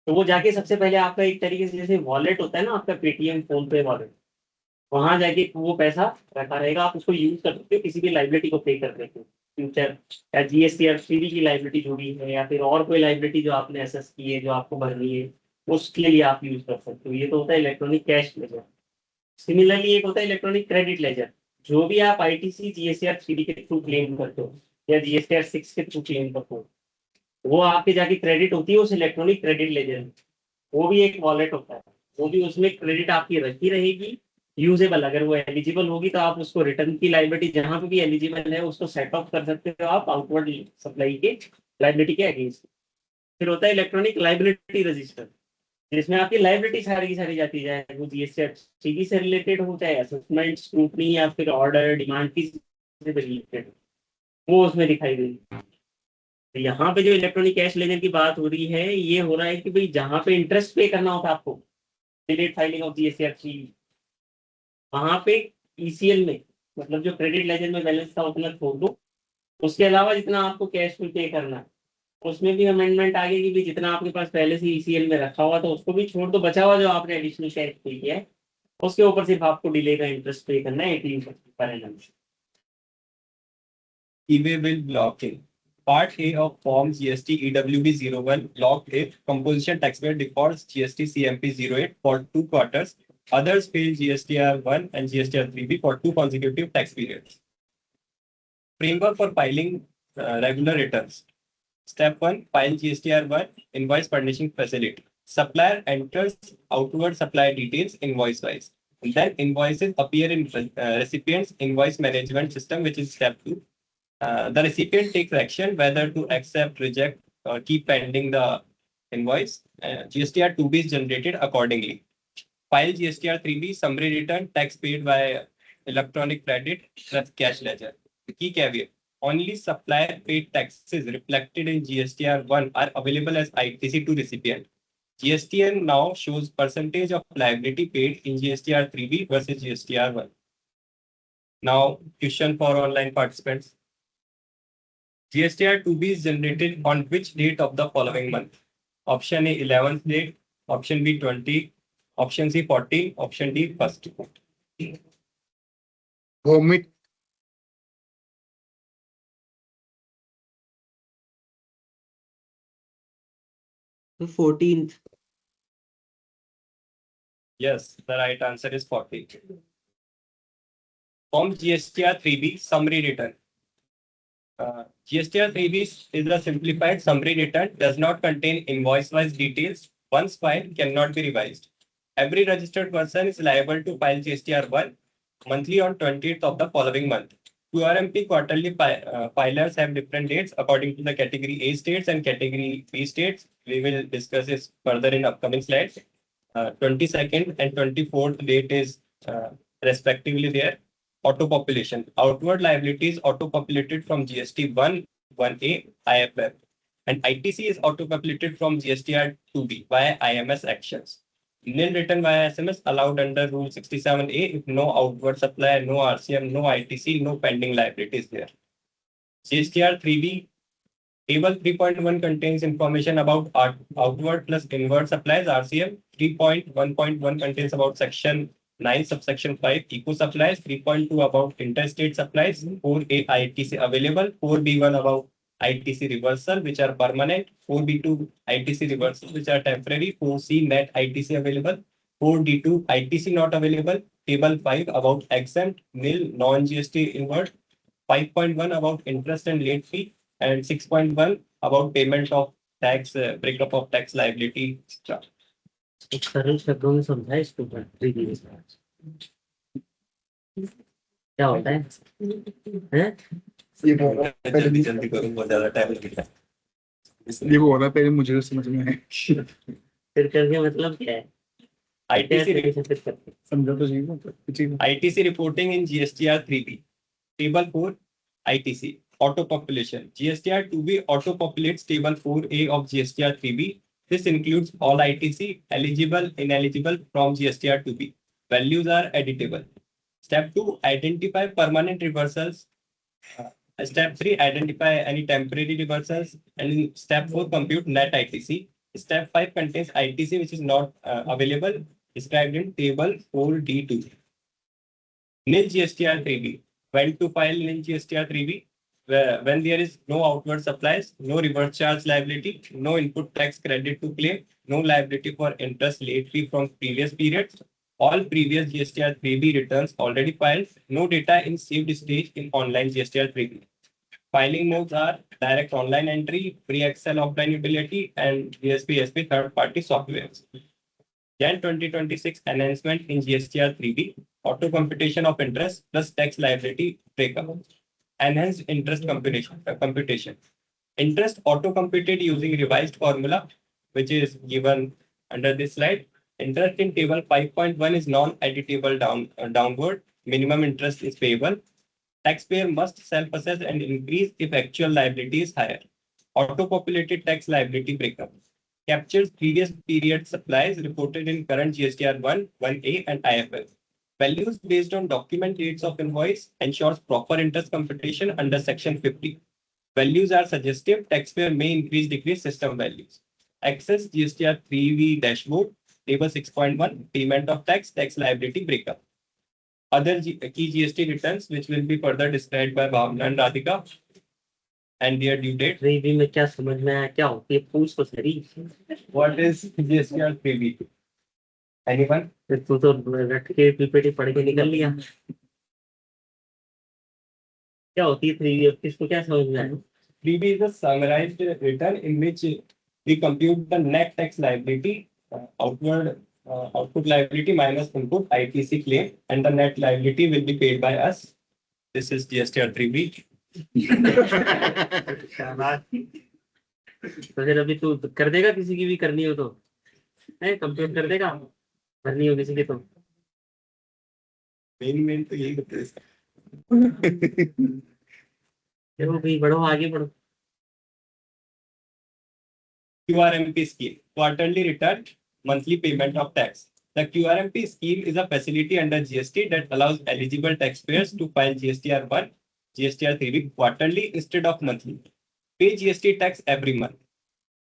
तो वो जाके सबसे पहले आपका एक तरीके से जैसे वॉलेट होता है ना आपका, पेटीएम, फोन पे वॉलेट, वहां जाके वो पैसा रखा रहेगा। आप उसको यूज कर सकते हो किसी भी लाइबिलिटी को पे करने के फ्यूचर, या जीएसटी और सीडी की लाइबिलिटी जो भी है, या फिर और कोई लाइबिलिटी जो आपने एसेस की है जो आपको भरनी है, उसके लिए आप यूज कर सकते हो। ये तो होता है इलेक्ट्रॉनिक कैश लेजर। सिमिलरली एक होता है इलेक्ट्रॉनिक क्रेडिट लेजर। जो भी आप आईटीसी, जीएसटीआर 3 के थ्रू क्लेम करते हो या जीएसटीआर 6 के थ्रू क्लेम करते हो, वो आपके जाके क्रेडिट होती है उस इलेक्ट्रॉनिक क्रेडिट लेजर में। वो भी एक वॉलेट होता है, वो भी उसमें क्रेडिट आपकी रखी रहेगी यूजेबल। अगर वो एलिजिबल होगी तो आप उसको रिटर्न की लाइबिलिटी जहां पे भी एलिजिबल है उसको सेट ऑफ कर सकते हो आप आउटवर्ड सप्लाई के लाइबिलिटी के अगेंस्ट। फिर होता है इलेक्ट्रॉनिक लाइबिलिटी रजिस्टर, जिसमें आपकी लाइबिलिटी सारी की सारी जाती है, वो जीएसटी से रिलेटेड हो, चाहे असेसमेंट, स्क्रूटनी या फिर ऑर्डर डिमांड की से रिलेटेड, वो उसमें दिखाई देगी। तो यहाँ पे जो इलेक्ट्रॉनिक कैश लेजर की बात हो रही है, ये हो रहा है कि भाई जहाँ पे इंटरेस्ट पे करना होता है आपको, डिलेट फाइलिंग ऑफ जीएसटी, वहां पे ईसीएल में, मतलब जो क्रेडिट लेजर में बैलेंस था उतना छोड़ दो, उसके अलावा जितना आपको कैश में पे करना है उसमें भी अमेंडमेंट आ गई कि भाई जितना आपके पास पहले से ईसीएल में रखा हुआ था उसको भी छोड़ दो, बचा हुआ जो आपने एडिशनल कैश पे किया है उसके ऊपर सिर्फ आपको डिले का इंटरेस्ट पे करना है 18% per annum. E-way bill blocking. Part A of Form GST EWB 01 block if composition taxpayer defaults GST CMP 08 for 2 quarters. Others fail GSTR 1 and GSTR 3B for 2 consecutive tax periods. Framework for filing regular returns. Step 1, file GSTR 1 invoice furnishing facility. Supplier enters outward supply details invoice wise. Then invoices appear in recipient's invoice management system, which is step 2. The recipient takes action whether to accept, reject, or keep pending the invoice. GSTR 2B is generated accordingly. File GSTR 3B summary return, tax paid by electronic credit plus cash ledger. The key caveat: only supplier paid taxes reflected in GSTR 1 are available as ITC to recipient. GSTN now shows percentage of liability paid in GSTR 3B versus GSTR 1. Now, question for online participants. GSTR 2B is generated on which date of the following month? Option A 11th date, option B 20, option C 14, option D 1st. Omit. The 14th. Yes, the right answer is 14. Form GSTR 3B summary return. GSTR 3B is a simplified summary return, does not contain invoice-wise details. Once filed, cannot be revised. Every registered person is liable to file GSTR 1 monthly on 20th of the following month. QRMP quarterly filers have different dates according to the category A states and category B states. We will discuss this further in upcoming slides. 22nd and 24th date is respectively there. Auto population. Outward liabilities auto populated from GST 1, 1A, IFF. And ITC is auto populated from GSTR 2B via IMS actions. Nil written via SMS allowed under Rule 67A if no outward supply, no RCM, no ITC, no pending liabilities there. GSTR 3B Table 3.1 contains information about outward plus inward supplies, RCM. 3.1.1 contains about section 9 subsection 5 eco supplies, 3.2 about interstate supplies, 4A ITC available, 4B1 about ITC reversal which are permanent, 4B2 ITC reversal which are temporary, 4C net ITC available, 4D2 ITC not available, table 5 about exempt, nil, non-GST inward, 5.1 about interest and late fee, and 6.1 about payment of tax, breakup of tax liability. एक सरल शब्दों में समझाए इसको previous क्या होता है हैं? जल्दी जल्दी करूँ, बहुत ज्यादा टाइम लगेगा। ये वो होना पहले मुझे समझ में है। फिर करके मतलब क्या है समझो तो जी। ITC reporting in GSTR 3B. Table 4 ITC auto population. GSTR 2B auto populates table 4A of GSTR 3B. This includes all ITC eligible, ineligible from GSTR 2B. Values are editable. Step 2 identify permanent reversals. Step 3 identify any temporary reversals. And in step 4 compute net ITC. Step 5 contains ITC which is not available, described in table 4D2. Nil GSTR 3B. When to file nil GSTR 3B? When there is no outward supplies, no reverse charge liability, no input tax credit to claim, no liability for interest late fee from previous periods, all previous GSTR 3B returns already filed, no data in saved stage in online GSTR 3B. Filing modes are direct online entry, pre-Excel offline utility, and GSP third-party software. Jan 2026 enhancement in GSTR 3B, auto computation of interest plus tax liability breakup. Enhanced interest computation. Interest auto computed using revised formula, which is given under this slide. Interest in table 5.1 is non-editable downward. Minimum interest is payable. Taxpayer must self-assess and increase if actual liability is higher. Auto-populated tax liability breakup captures previous period supplies reported in current GSTR 1, 1A, and IFL. Values based on document dates of invoice ensures proper interest computation under section 50. Values are suggestive. Taxpayer may increase, decrease system values. Access GSTR 3V dashboard, table 6.1, payment of tax, tax liability breakup. Other key GST returns, which will be further described by Bhavna and Radhika, and their due date. 3B में क्या समझ में आया क्या होती है पूछ तो सही What is GSTR 3B? Anyone? तू तो रट के पीपीटी पढ़ के निकल लिया क्या होती है 3B किसको क्या समझ में आया 3B is a summarized return in which we compute the net tax liability, output liability minus input ITC claim, and the net liability will be paid by us. This is GSTR 3B. तो फिर अभी तू कर देगा किसी की भी करनी हो तो है कंप्यूट कर देगा भरनी हो किसी की तो मेन तो यही होता है चलो भाई बढ़ो आगे बढ़ो QRMP scheme, quarterly return, monthly payment of tax. The QRMP scheme is a facility under GST that allows eligible taxpayers to file GSTR 1, GSTR 3B quarterly instead of monthly. Pay GST tax every month.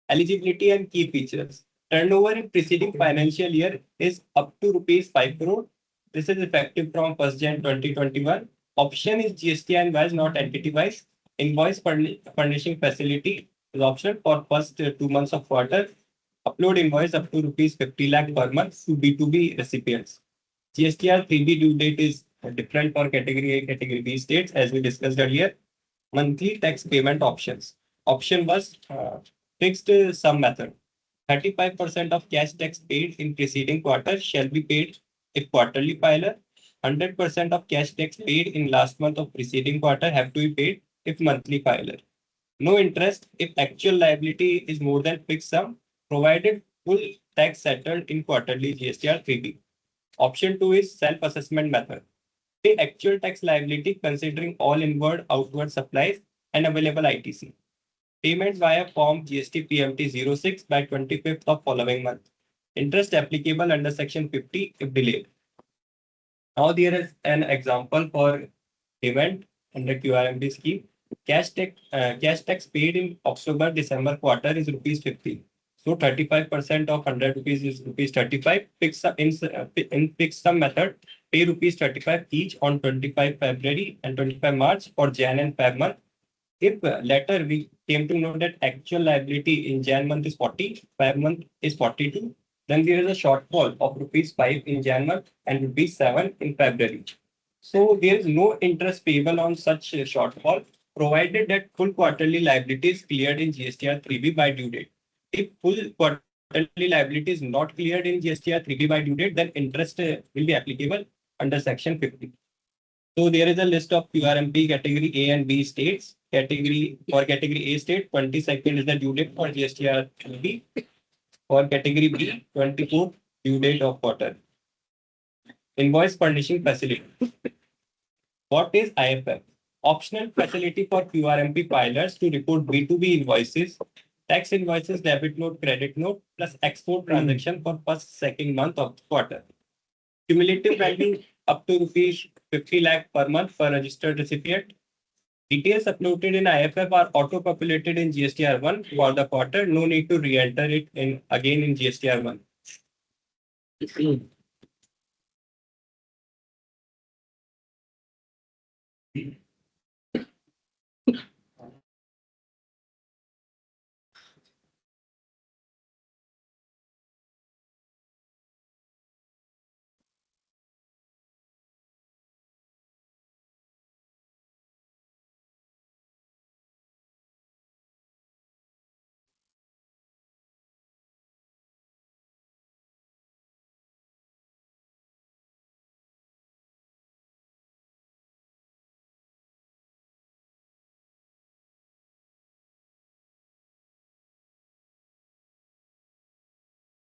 Eligibility and key features. Turnover in preceding financial year is up to rupees 5 crore. This is effective from 1st Jan 2021. Option is GST invoice, not entity wise. Invoice furnishing facility is option for first 2 months of quarter. Upload invoice up to rupees 50 lakh per month to B2B recipients. GSTR 3B due date is different for category A, category B states as we discussed earlier. Monthly tax payment options. Option was fixed sum method. 35% of cash tax paid in preceding quarter shall be paid if quarterly filer. 100% of cash tax paid in last month of preceding quarter have to be paid if monthly filer. No interest if actual liability is more than fixed sum, provided full tax settled in quarterly GSTR 3B. Option 2 is self-assessment method. Pay actual tax liability considering all inward, outward supplies and available ITC. Payment via form GST PMT 06 by 25th of following month. Interest applicable under section 50 if delayed. Now there is an example for payment under QRMP scheme. Cash tax paid in October-December quarter is rupees 50. So 35% of 100 rupees is rupees 35. Fix in fixed sum method, pay rupees 35 each on 25 February and 25 March for Jan and Feb month. If later we came to know that actual liability in Jan month is 40, Feb month is 42, then there is a shortfall of rupees 5 in Jan month and rupees 7 in February. So there is no interest payable on such a shortfall, provided that full quarterly liability is cleared in GSTR 3B by due date. If full quarterly liability is not cleared in GSTR 3B by due date, then interest will be applicable under section 50. So there is a list of QRMP category A and B states. Category A state, 22nd is the due date for GSTR 3B. For category B, 24th due date of quarter. Invoice furnishing facility. What is IFF? Optional facility for QRMP filers to report B2B invoices, tax invoices, debit note, credit note, plus export transaction for first, second month of the quarter. Cumulative value up to rupees 50 lakh per month per registered recipient. Details uploaded in IFF are auto-populated in GSTR1 for the quarter. No need to re-enter it again in GSTR1.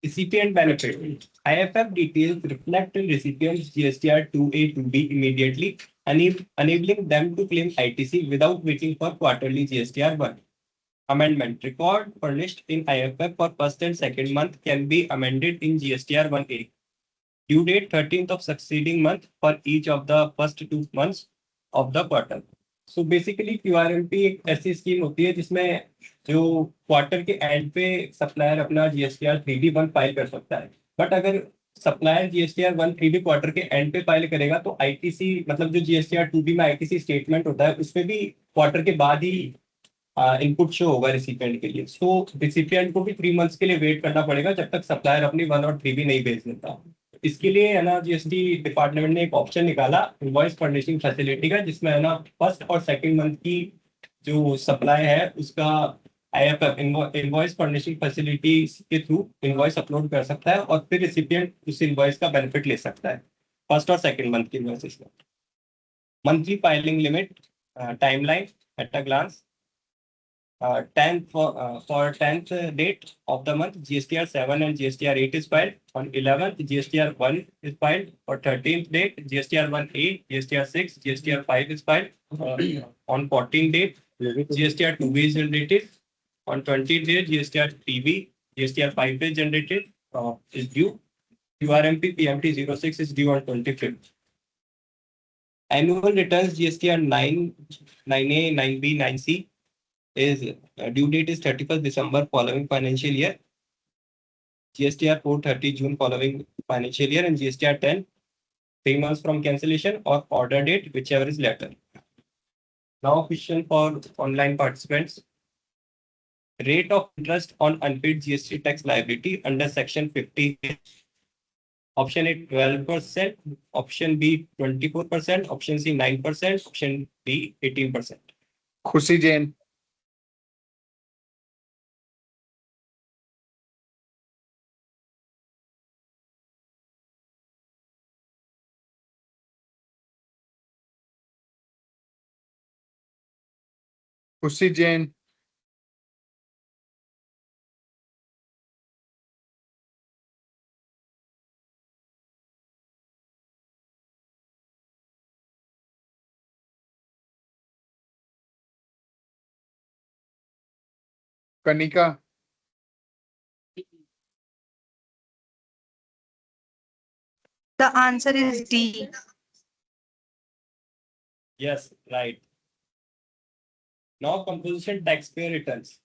Recipient benefit. IFF details reflect in recipient's GSTR 2A 2B immediately, enabling them to claim ITC without waiting for quarterly GSTR 1. Amendment. Record furnished in IFF for first and second month can be amended in GSTR 1A. Due date 13th of succeeding month for each of the first 2 months of the quarter. So basically QRMP एक ऐसी scheme होती है जिसमें जो quarter के and पे supplier अपना GSTR 3B1 file कर सकता है, बट अगर सप्लायर GSTR 1 3B क्वार्टर के एंड पे फाइल करेगा तो ITC मतलब जो GSTR 2B में ITC स्टेटमेंट होता है उसमें भी क्वार्टर के बाद ही इनपुट शो होगा रिसिपिएंट के लिए. सो रिसिपिएंट को भी 3 मंथ्स के लिए वेट करना पड़ेगा जब तक सप्लायर अपनी 1 और 3B नहीं भेज देता. इसके लिए है ना जीएसटी डिपार्टमेंट ने एक ऑप्शन निकाला इनवॉइस फर्निशिंग फैसिलिटी का, जिसमें है ना फर्स्ट और सेकंड मंथ की जो सप्लाई है उसका IFF इनवॉइस फर्निशिंग फैसिलिटी के थ्रू इनवॉइस अपलोड कर सकता है और फिर रिसिपिएंट उस इनवॉइस का बेनिफिट ले सकता है फर्स्ट और सेकंड मंथ की इनवॉइसेस में. Monthly filing limit timeline at a glance. 10th for 10th date of the month, GSTR 7 and GSTR 8 is filed. On 11th, GSTR 1 is filed. For 13th date, GSTR 1A, GSTR 6, GSTR 5 is filed. On 14th date, GSTR 2B is generated. On 20th date, GSTR 3B, GSTR 5 is generated, is due. QRMP PMT 06 is due on 25th. Annual returns GSTR 9, 9A, 9B, 9C. is due date is 31st December following financial year. GSTR 4 30 June following financial year, and GSTR 10 3 months from cancellation or order date, whichever is later. Now question for online participants. Rate of interest on unpaid GST tax liability under section 50 is option A 12%, option B 24%, option C 9%, option D 18%. Khushi Jain. Khushi Jain. Kanika. The answer is D. Yes, right. Now composition taxpayer returns.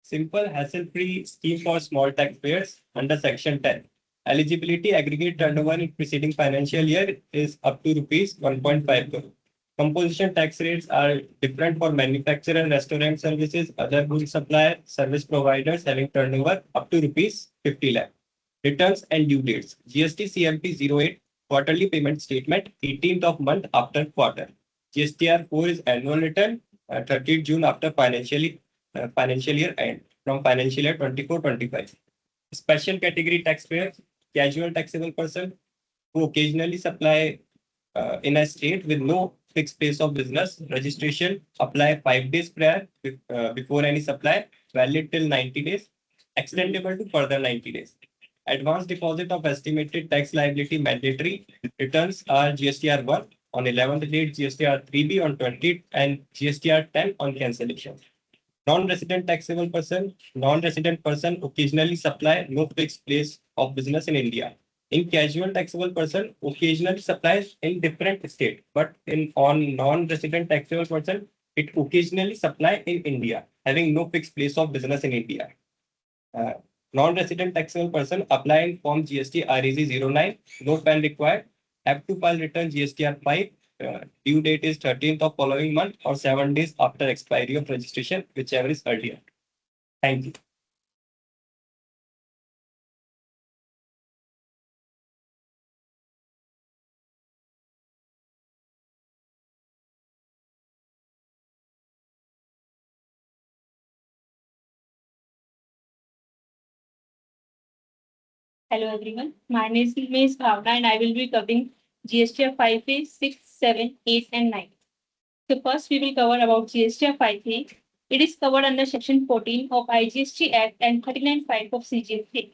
Simple hassle-free scheme for small taxpayers under Section 10. Eligibility aggregate turnover in preceding financial year is up to rupees 1.5 crore. Composition tax rates are different for manufacturer, restaurant services, other goods supplier, service providers having turnover up to rupees 50 lakh. Returns and due dates. GST CMP 08 quarterly payment statement 18th of month after quarter. GSTR 4 is annual return 30th June after financial year end from financial year 24-25. Special category taxpayers, casual taxable person who occasionally supply in a state with no fixed place of business. Registration apply 5 days prior before any supply, valid till 90 days, extendable to further 90 days. Advance deposit of estimated tax liability mandatory. Returns are GSTR 1 on 11th date, GSTR 3B on 20th, and GSTR 10 on cancellation. Non-resident taxable person, non-resident person occasionally supply no fixed place of business in India. In casual taxable person, occasionally supplies in different state, but on non-resident taxable person, it occasionally supply in India, having no fixed place of business in India. Non-resident taxable person applying form GST REG 09, no PAN required, have to file return GSTR 5. Due date is 13th of following month or 7 days after expiry of registration, whichever is earlier. Thank you. Hello everyone, my name is Bhavna and I will be covering GSTR 5A, 6, 7, 8 and 9. So first we will cover about GSTR 5A. It is covered under section 14 of IGST Act and 39(5) of CGST.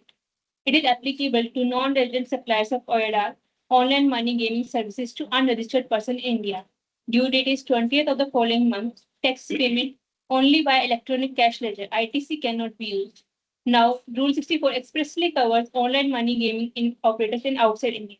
It is applicable to non-resident suppliers of OIDA, online money gaming services to unregistered person in India. Due date is 20th of the following month. Tax payment only by electronic cash ledger, ITC cannot be used. Now, Rule 64 expressly covers online money gaming in operators in outside India.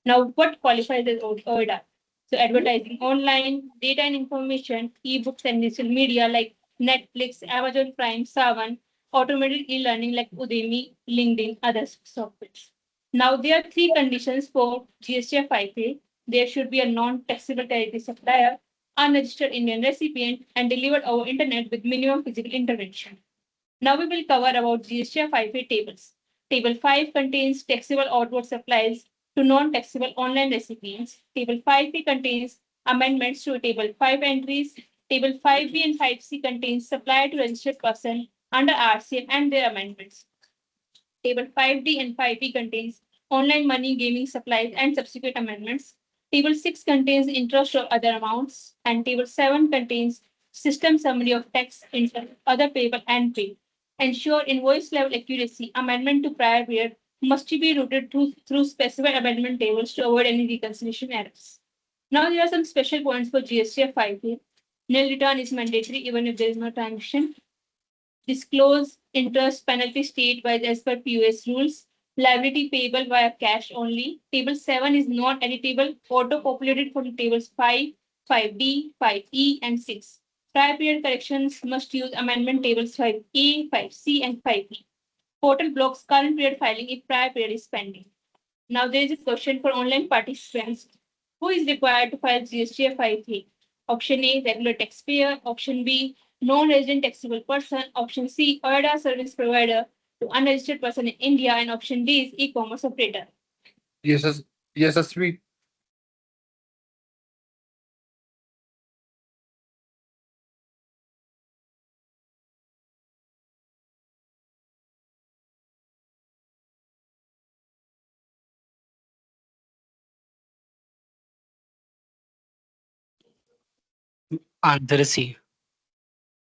Now, what qualifies as OIDA? So, advertising online, data and information, ebooks and digital media like Netflix, Amazon Prime, Savan, automated e-learning like Udemy, LinkedIn, other softwares. Now, there are 3 conditions for GSTR 5A. There should be a non-taxable territory supplier, unregistered Indian recipient, and delivered over internet with minimum physical intervention. Now we will cover about GSTR 5A tables. Table 5 contains taxable outward supplies to non-taxable online recipients. Table 5A contains amendments to Table 5 entries. Table 5B and 5C contains supplier to registered person under RCM and their amendments. Table 5D and 5E contains online money gaming supplies and subsequent amendments. Table 6 contains interest or other amounts, and Table 7 contains system summary of tax, interest, other payable and paid. Ensure invoice level accuracy. Amendment to prior period must be routed through specified amendment tables to avoid any reconciliation errors. Now there are some special points for GSTR 5A. Nil return is mandatory even if there is no transaction. Disclose interest penalty state-wise as per POS rules. Liability payable via cash only. Table 7 is not editable. Auto-populated for tables 5, 5D, 5E, and 6. Prior period corrections must use amendment tables 5A, 5C, and 5B. Portal blocks current period filing if prior period is pending. Now there is a question for online participants. Who is required to file GSTR 5A? Option A, regular taxpayer. Option B, non-resident taxable person. Option C, OIDA service provider to unregistered person in India. And option D is e-commerce operator. Yashasvi. Answer is C.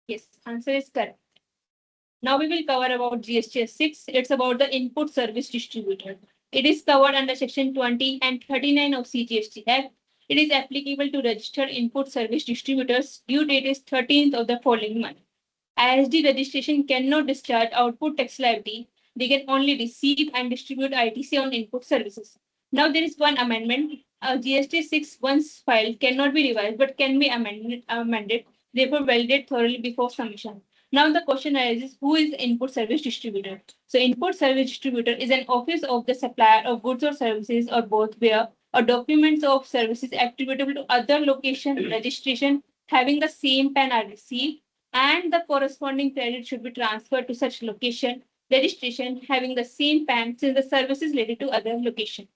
Yes, answer is correct. Now we will cover about GSTR 6. It's about the input service distributor. It is covered under section 20 and 39 of CGST Act. It is applicable to registered input service distributors. Due date is 13th of the following month. ISD registration cannot discharge output tax liability. They can only receive and distribute ITC on input services. Now there is one amendment. GST 6 once filed cannot be revised but can be amended. Therefore, validate thoroughly before submission. Now the question arises, who is input service distributor? So input service distributor is an office of the supplier of goods or services or both where or documents of services attributable to other location registration having the same PAN are received and the corresponding credit should be transferred to such location registration having the same PAN since the service is related to other location.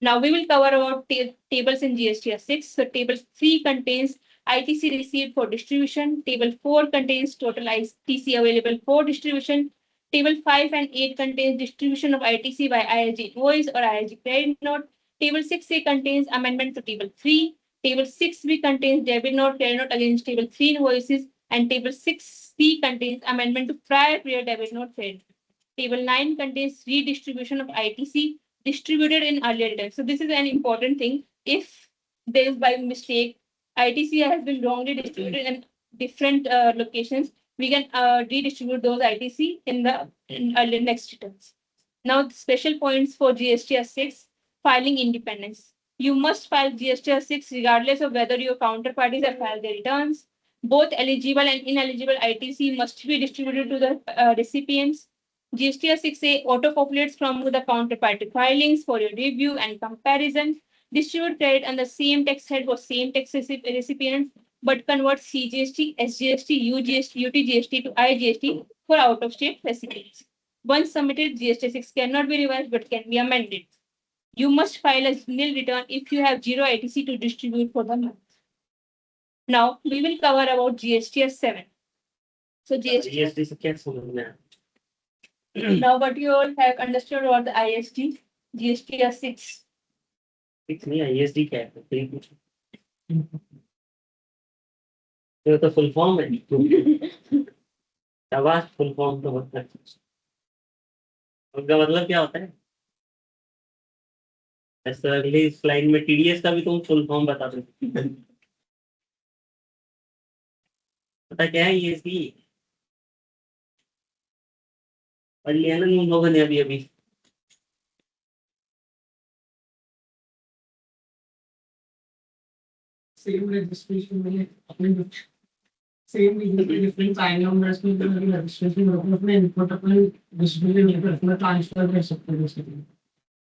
Now we will cover about tables in GSTR 6. So table 3 contains ITC received for distribution. Table 4 contains total ITC available for distribution. Table 5 and 8 contains distribution of ITC by IRG invoice or IRG credit note. Table 6A contains amendment to table 3. Table 6B contains debit note, credit note against table 3 invoices. And table 6C contains amendment to prior period debit note credit. Table 9 contains redistribution of ITC distributed in earlier times. So this is an important thing. If there is by mistake, ITC has been wrongly distributed in different locations, we can redistribute those ITC in the earlier next returns. Now, the special points for GSTR 6, filing independence. You must file GSTR 6 regardless of whether your counterparties have filed their returns. Both eligible and ineligible ITC must be distributed to the recipients. GSTR 6A auto-populates from the counterparty filings for your review and comparison. Distribute credit on the same tax head for same tax recipients, but convert CGST, SGST, UGST, UTGST to IGST for out-of-state recipients. Once submitted, GSTR 6 cannot be revised but can be amended. You must file a nil return if you have zero ITC to distribute for the month. Now, we will cover about GSTR 7. So GST से क्या समझना है? Now, what you all have understood about the IST, GSTR 6. कुछ नहीं ISD क्या है? तो ये कुछ तो फुल फॉर्म है। आवाज फुल फॉर्म तो होता है। उसका मतलब क्या होता है? ऐसा अगली स्लाइड में TDS का भी तुम फुल फॉर्म बता दो। पता क्या है ये इसकी? पढ़ लिया ना तुम लोगों ने अभी Same registration में अपने same different sign numbers में registration में अपने input अपने distribution में अपना transfer कर सकते हैं basically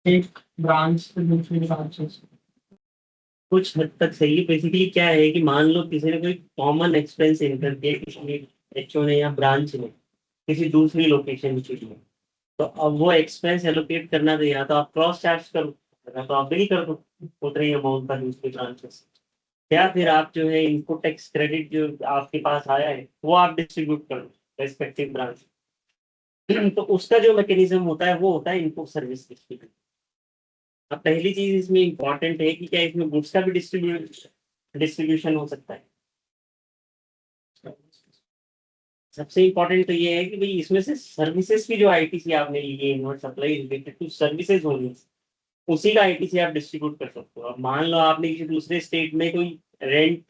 एक branch से दूसरी branch से कुछ हद तक सही है। बेसिकली क्या है कि मान लो किसी ने कोई कॉमन एक्सपेंस इनकर किया किसी HO ने या ब्रांच ने किसी दूसरी लोकेशन के लिए, तो अब वो एक्सपेंस एलोकेट करना तो या तो आप क्रॉस चार्ज करो या तो आप बिल कर दो उतनी अमाउंट पर दूसरी ब्रांच से, या फिर आप जो है इनपुट टैक्स क्रेडिट जो आपके पास आया है वो आप डिस्ट्रीब्यूट करो रेस्पेक्टिव ब्रांच। तो उसका जो मैकेनिज्म होता है वो होता है इनपुट सर्विस डिस्ट्रीब्यूशन। अब पहली चीज इसमें इंपॉर्टेंट है कि क्या इसमें गुड्स का भी डिस्ट्रीब्यूशन हो सकता है। सबसे इंपॉर्टेंट तो ये है कि भाई इसमें से सर्विसेज की जो आईटीसी आपने ली है inward supply related to services होंगी उसी का आईटीसी आप डिस्ट्रीब्यूट कर सकते हो। अब मान लो आपने किसी दूसरे स्टेट में कोई रेंट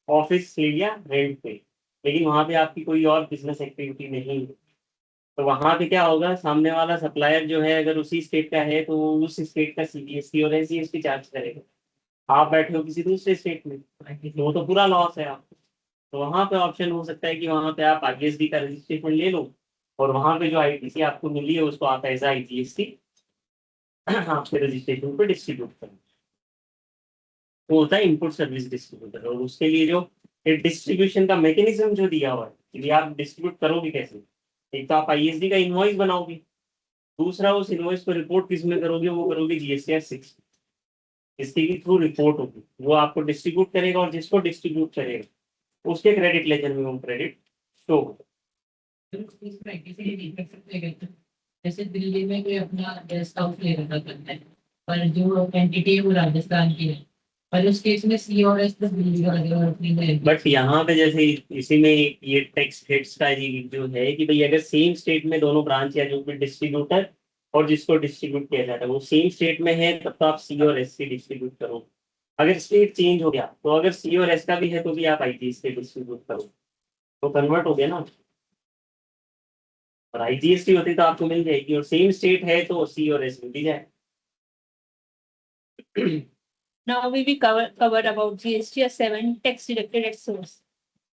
ऑफिस ले लिया रेंट पे, लेकिन वहां पे आपकी कोई और बिजनेस एक्टिविटी नहीं है, तो वहां पे क्या होगा, सामने वाला सप्लायर जो है अगर उसी स्टेट का है तो उस स्टेट का सीजीएसटी और एसजीएसटी चार्ज करेगा। आप बैठे हो किसी दूसरे स्टेट में तो वो तो पूरा लॉस है आपको। तो वहां पे ऑप्शन हो सकता है कि वहां पे आप आईजीएसटी का रजिस्ट्रेशन ले लो और वहां पे जो आईटीसी आपको मिली है उसको आप एज आईजीएसटी आपके रजिस्ट्रेशन पे डिस्ट्रीब्यूट करें। तो होता है इनपुट सर्विस डिस्ट्रीब्यूटर। और उसके लिए जो डिस्ट्रीब्यूशन का मैकेनिज्म जो दिया हुआ है कि आप डिस्ट्रीब्यूट करोगे कैसे, एक तो आप आईएसडी का इनवॉइस बनाओगे, दूसरा उस इनवॉइस पर रिपोर्ट किस में करोगे, वो करोगे जीएसटीआर 6, इसके थ्रू रिपोर्ट होगी, वो आपको डिस्ट्रीब्यूट करेगा और जिसको डिस्ट्रीब्यूट करेगा उसके क्रेडिट लेजर में वो क्रेडिट शो होगा। जैसे दिल्ली में कोई अपना गेस्ट हाउस ले रखा करता है पर जो एंटिटी है वो राजस्थान की है, पर उस केस में सी और एस दिल्ली का लगेगा। बट यहाँ पे जैसे इसी में ये टैक्स हेड्स का जो है कि भाई अगर सेम स्टेट में दोनों ब्रांच या जो भी डिस्ट्रीब्यूटर और जिसको डिस्ट्रीब्यूट किया जाता है वो सेम स्टेट में है तब तो आप सी और एस से डिस्ट्रीब्यूट करो। अगर स्टेट चेंज हो गया तो अगर सी और एस का भी है तो भी आप आईजीएस से डिस्ट्रीब्यूट करो, तो कन्वर्ट हो गया ना। और आईजीएसटी होती तो आपको मिल जाएगी और सेम स्टेट है तो सी और एस मिल भी जाए। Now we will cover about GSTR 7 tax deducted at source.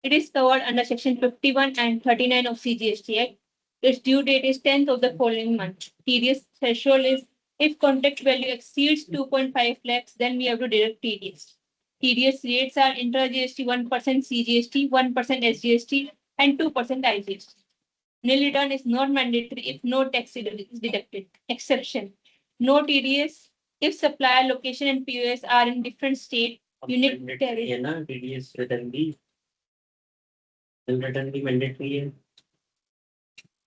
It is covered under section 51 and 39 of CGST Act. Its due date is 10th of the following month. TDS threshold is if contract value exceeds 2.5 lakhs, then we have to deduct TDS. TDS rates are intra-GST 1%, CGST 1%, SGST, and 2% IGST. Nil return is not mandatory if no tax is deducted. Exception: no TDS if supplier location and POS are in different state. Unit tariff. है ना TDS return भी mandatory है.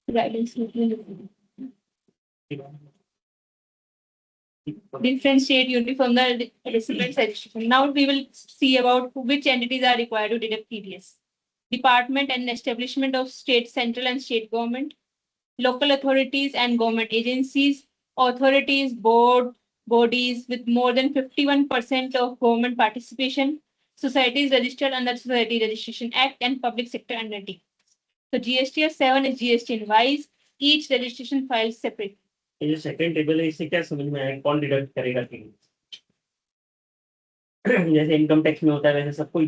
Guidance. Different state uniform the recipient registration. Now we will see about which entities are required to deduct TDS. Department and establishment of state, central and state government, local authorities and government agencies, authorities, bodies with more than 51% of government participation, societies registered under Society Registration Act, and public sector undertakings. So GSTR 7 is GST invoice. Each registration file separate. ये जो second table है इससे क्या समझ में आया कौन deduct करेगा TDS? जैसे इनकम टैक्स में होता है वैसे सबको ही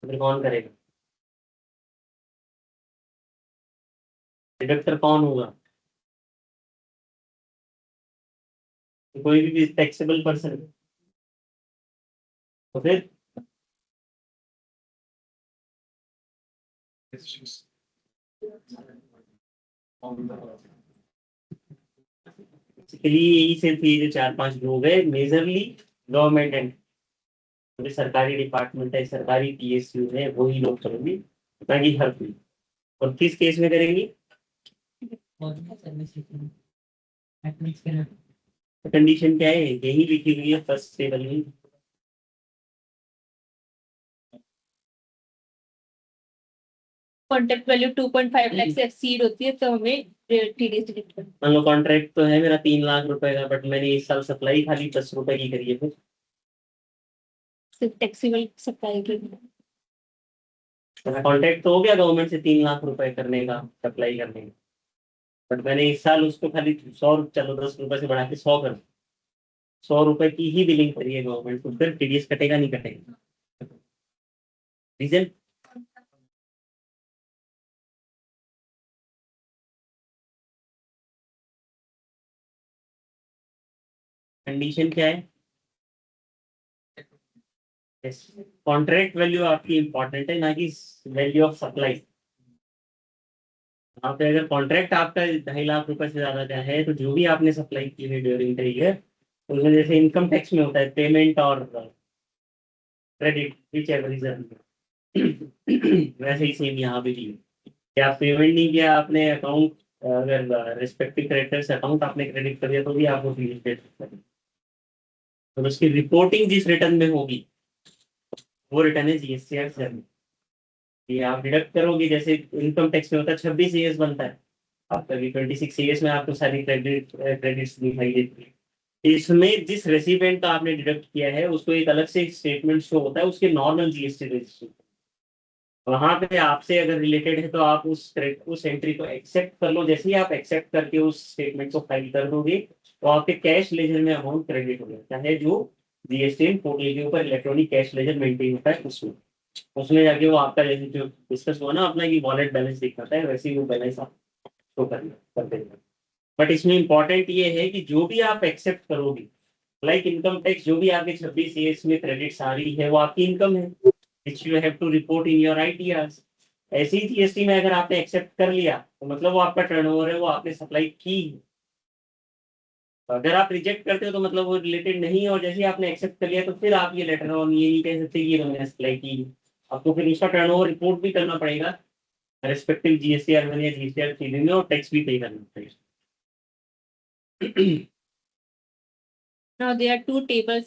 फिर कौन करेगा? डिडक्टर कौन होगा? कोई भी टैक्सेबल पर्सन. तो फिर बेसिकली यही सिर्फ ये जो 4-5 लोग है मेजरली गवर्नमेंट एंड जो सरकारी डिपार्टमेंट है सरकारी PSU है वही लोग करेंगे ताकि हर कोई. और किस केस में करेंगे? कंडीशन क्या है यही लिखी हुई है फर्स्ट टेबल में. कॉन्ट्रैक्ट वैल्यू 2.5 लाख से एक्सीड होती है तो हमें TDS डिडक्ट करना. मान लो कॉन्ट्रैक्ट तो है मेरा 3 लाख रुपए का बट मैंने इस साल सप्लाई खाली 10 रुपए की करी है फिर टैक्सेबल सप्लाई के कॉन्ट्रैक्ट तो हो गया गवर्नमेंट से 3 लाख रुपए करने का सप्लाई करने का बट मैंने इस साल उसको खाली 100 चलो 10 रुपए से बढ़ा के 100 कर 100 रुपए की ही बिलिंग करी है गवर्नमेंट को फिर TDS कटेगा नहीं कटेगा? रीजन कंडीशन क्या है? कॉन्ट्रैक्ट वैल्यू आपकी इंपॉर्टेंट है ना कि वैल्यू ऑफ सप्लाई. यहाँ पे अगर कॉन्ट्रैक्ट आपका 2.5 लाख रुपए से ज्यादा का है तो जो भी आपने सप्लाई की है ड्यूरिंग द ईयर उसमें जैसे इनकम टैक्स में होता है पेमेंट और क्रेडिट विच एवर वैसे ही सेम यहाँ पे भी कि आप पेमेंट नहीं किया आपने अकाउंट अगर रिस्पेक्टिव क्रेडिटर्स अकाउंट आपने क्रेडिट कर दिया तो भी आपको फीस दे सकते हैं. तो उसकी रिपोर्टिंग जिस रिटर्न में होगी वो रिटर्न है GSTR 7. ये आप डिडक्ट करोगे जैसे इनकम टैक्स में होता है 26 AS बनता है आपका भी 26 AS में आपको सारी क्रेडिट्स दिखाई देती है. इसमें जिस रेसिडेंट का आपने डिडक्ट किया है उसको एक अलग से स्टेटमेंट शो होता है उसके नॉर्मल GST रजिस्टर. वहां पे आपसे अगर रिलेटेड है तो आप उस एंट्री को एक्सेप्ट कर लो. जैसे ही आप एक्सेप्ट करके उस स्टेटमेंट को फाइल कर दोगे तो आपके कैश लेजर में अमाउंट क्रेडिट हो जाता है जो GST पोर्टल के ऊपर इलेक्ट्रॉनिक कैश लेजर मेंटेन होता है उसमें जाके वो आपका जैसे जो डिस्कस हुआ ना अपना कि वॉलेट बैलेंस दिखाता है वैसे ही वो बैलेंस आप शो कर देंगे. बट इसमें इंपॉर्टेंट ये है कि जो भी आप एक्सेप्ट करोगे लाइक इनकम टैक्स जो भी आपके 26 AS में क्रेडिट्स आ रही है वो आपकी इनकम है which you have to report in your ITRs. ऐसी GST में अगर आपने एक्सेप्ट कर लिया तो मतलब वो आपका टर्नओवर है वो आपने सप्लाई की. अगर आप रिजेक्ट करते हो तो मतलब वो रिलेटेड नहीं है और जैसे ही आपने एक्सेप्ट कर लिया तो फिर आप ये लेटर ऑन ये नहीं कह सकते कि मैंने सप्लाई की. आपको फिर उसका टर्नओवर रिपोर्ट भी करना पड़ेगा रेस्पेक्टिव GSTR 1 या GSTR 3 में और टैक्स भी पे करना पड़ेगा. Now there are two tables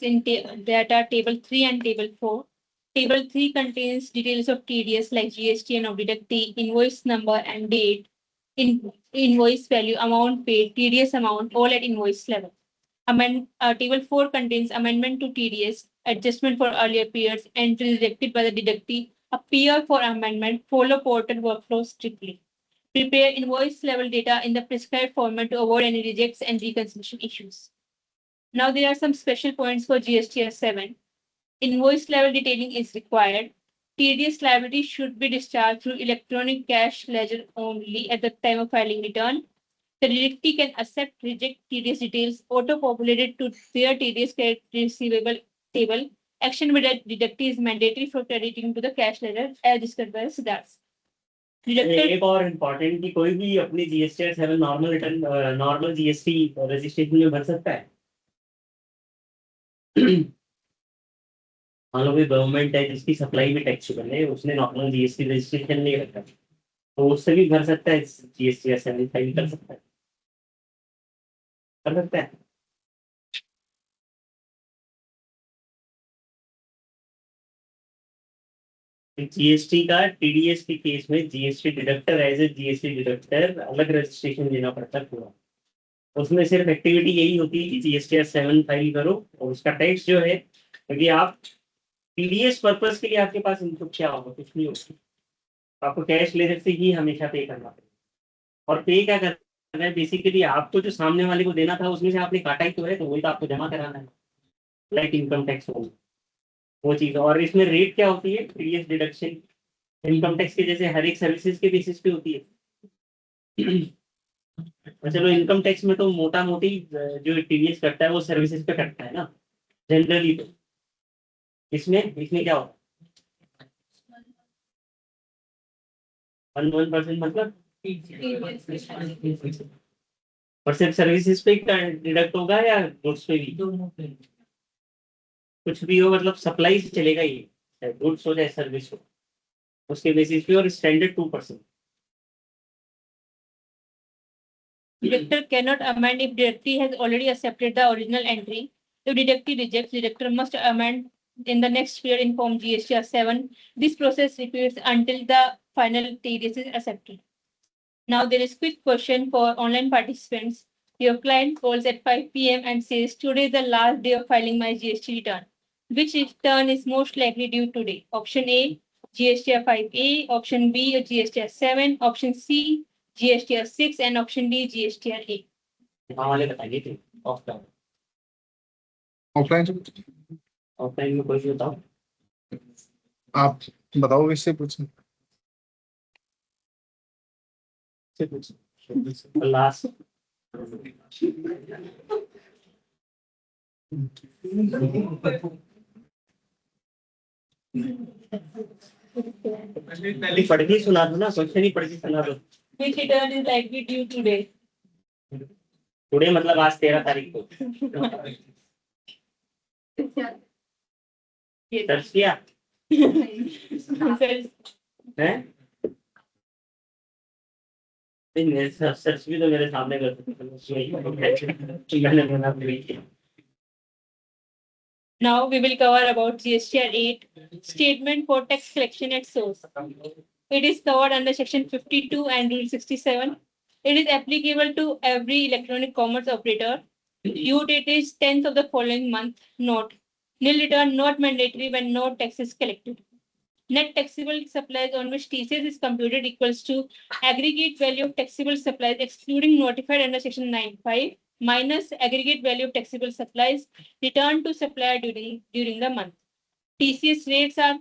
that are table 3 and table 4. Table 3 contains details of TDS like GST and deductee, invoice number and date, invoice value, amount paid, TDS amount, all at invoice level. Table 4 contains amendment to TDS, adjustment for earlier periods, entries rejected by the deductee, appear for amendment, follow portal workflow strictly. Prepare invoice level data in the prescribed format to avoid any rejects and reconciliation issues. Now there are some special points for GSTR 7. Invoice level detailing is required. TDS liability should be discharged through electronic cash ledger only at the time of filing return. The deductee can accept, reject TDS details auto-populated to their TDS credit receivable table. Action with the deductee is mandatory for crediting to the cash ledger as discussed by Siddharth. Deducted एक और important कि कोई भी अपनी GSTR 7 normal return normal GST registration में भर सकता है। मान लो कोई गवर्नमेंट है जिसकी सप्लाई में टैक्सेबल है, उसने नॉर्मल GST रजिस्ट्रेशन नहीं रखा, तो उससे भी भर सकता है, GSTR 7 फाइल कर सकता है, कर सकता है। जीएसटी का टीडीएस के केस में GST deductor as a GST deductor अलग रजिस्ट्रेशन देना पड़ता है पूरा। उसमें सिर्फ एक्टिविटी यही होती है कि जीएसटीआर 7 फाइल करो और उसका टैक्स जो है, क्योंकि आप टीडीएस पर्पस के लिए आपके पास इनपुट क्या होगा, कुछ नहीं होगा, आपको कैश लेजर से ही हमेशा पे करना पड़ेगा। और पे क्या करना है, बेसिकली आपको जो सामने वाले को देना था उसमें से आपने काटा ही तो है, तो वही तो आपको जमा कराना है, लाइक इनकम टैक्स हो वो चीज। और इसमें रेट क्या होती है, टीडीएस डिडक्शन इनकम टैक्स के जैसे हर एक सर्विसेज के बेसिस पे होती है। चलो इनकम टैक्स में तो मोटा मोटी जो टीडीएस करता है वो सर्विसेज पे करता है ना जनरली, तो इसमें इसमें क्या होता है 1% मतलब, और सिर्फ सर्विसेज पे डिडक्ट होगा या गुड्स पे भी? कुछ भी हो, मतलब सप्लाई से चलेगा ये, गुड्स हो चाहे सर्विस हो, उसके बेसिस पे। और standard 2%। Deductor cannot amend if deductee has already accepted the original entry. If deductee rejects, deductor must amend in the next period in form GSTR 7. This process repeats until the final TDS is accepted. Now there is quick question for online participants. Your client calls at 5 p.m. and says, today is the last day of filing my GST return. Which return is most likely due today? Option A, GSTR 5A. Option B, GSTR 7. Option C, GSTR 6, and option D, GSTR 8. यहाँ वाले बताइए थे offline, offline से offline में कोई भी बताओ। आप बताओ, इससे पूछें। लास्ट पहले पढ़ के सुना दो ना, क्वेश्चन ही पढ़ के सुना दो। Which return is likely due today? Today मतलब आज 13 तारीख को सर्च किया है? नहीं, सर्च भी तो मेरे सामने कर सकते हैं। Now we will cover about GSTR 8, statement for tax collection at source. It is covered under section 52 and rule 67. It is applicable to every electronic commerce operator. Due date is 10th of the following month. Note: nil return not mandatory when no tax is collected. Net taxable supplies on which TCS is computed equals to aggregate value of taxable supplies excluding notified under section 9(5) minus aggregate value of taxable supplies returned to supplier during the month. TCS rates are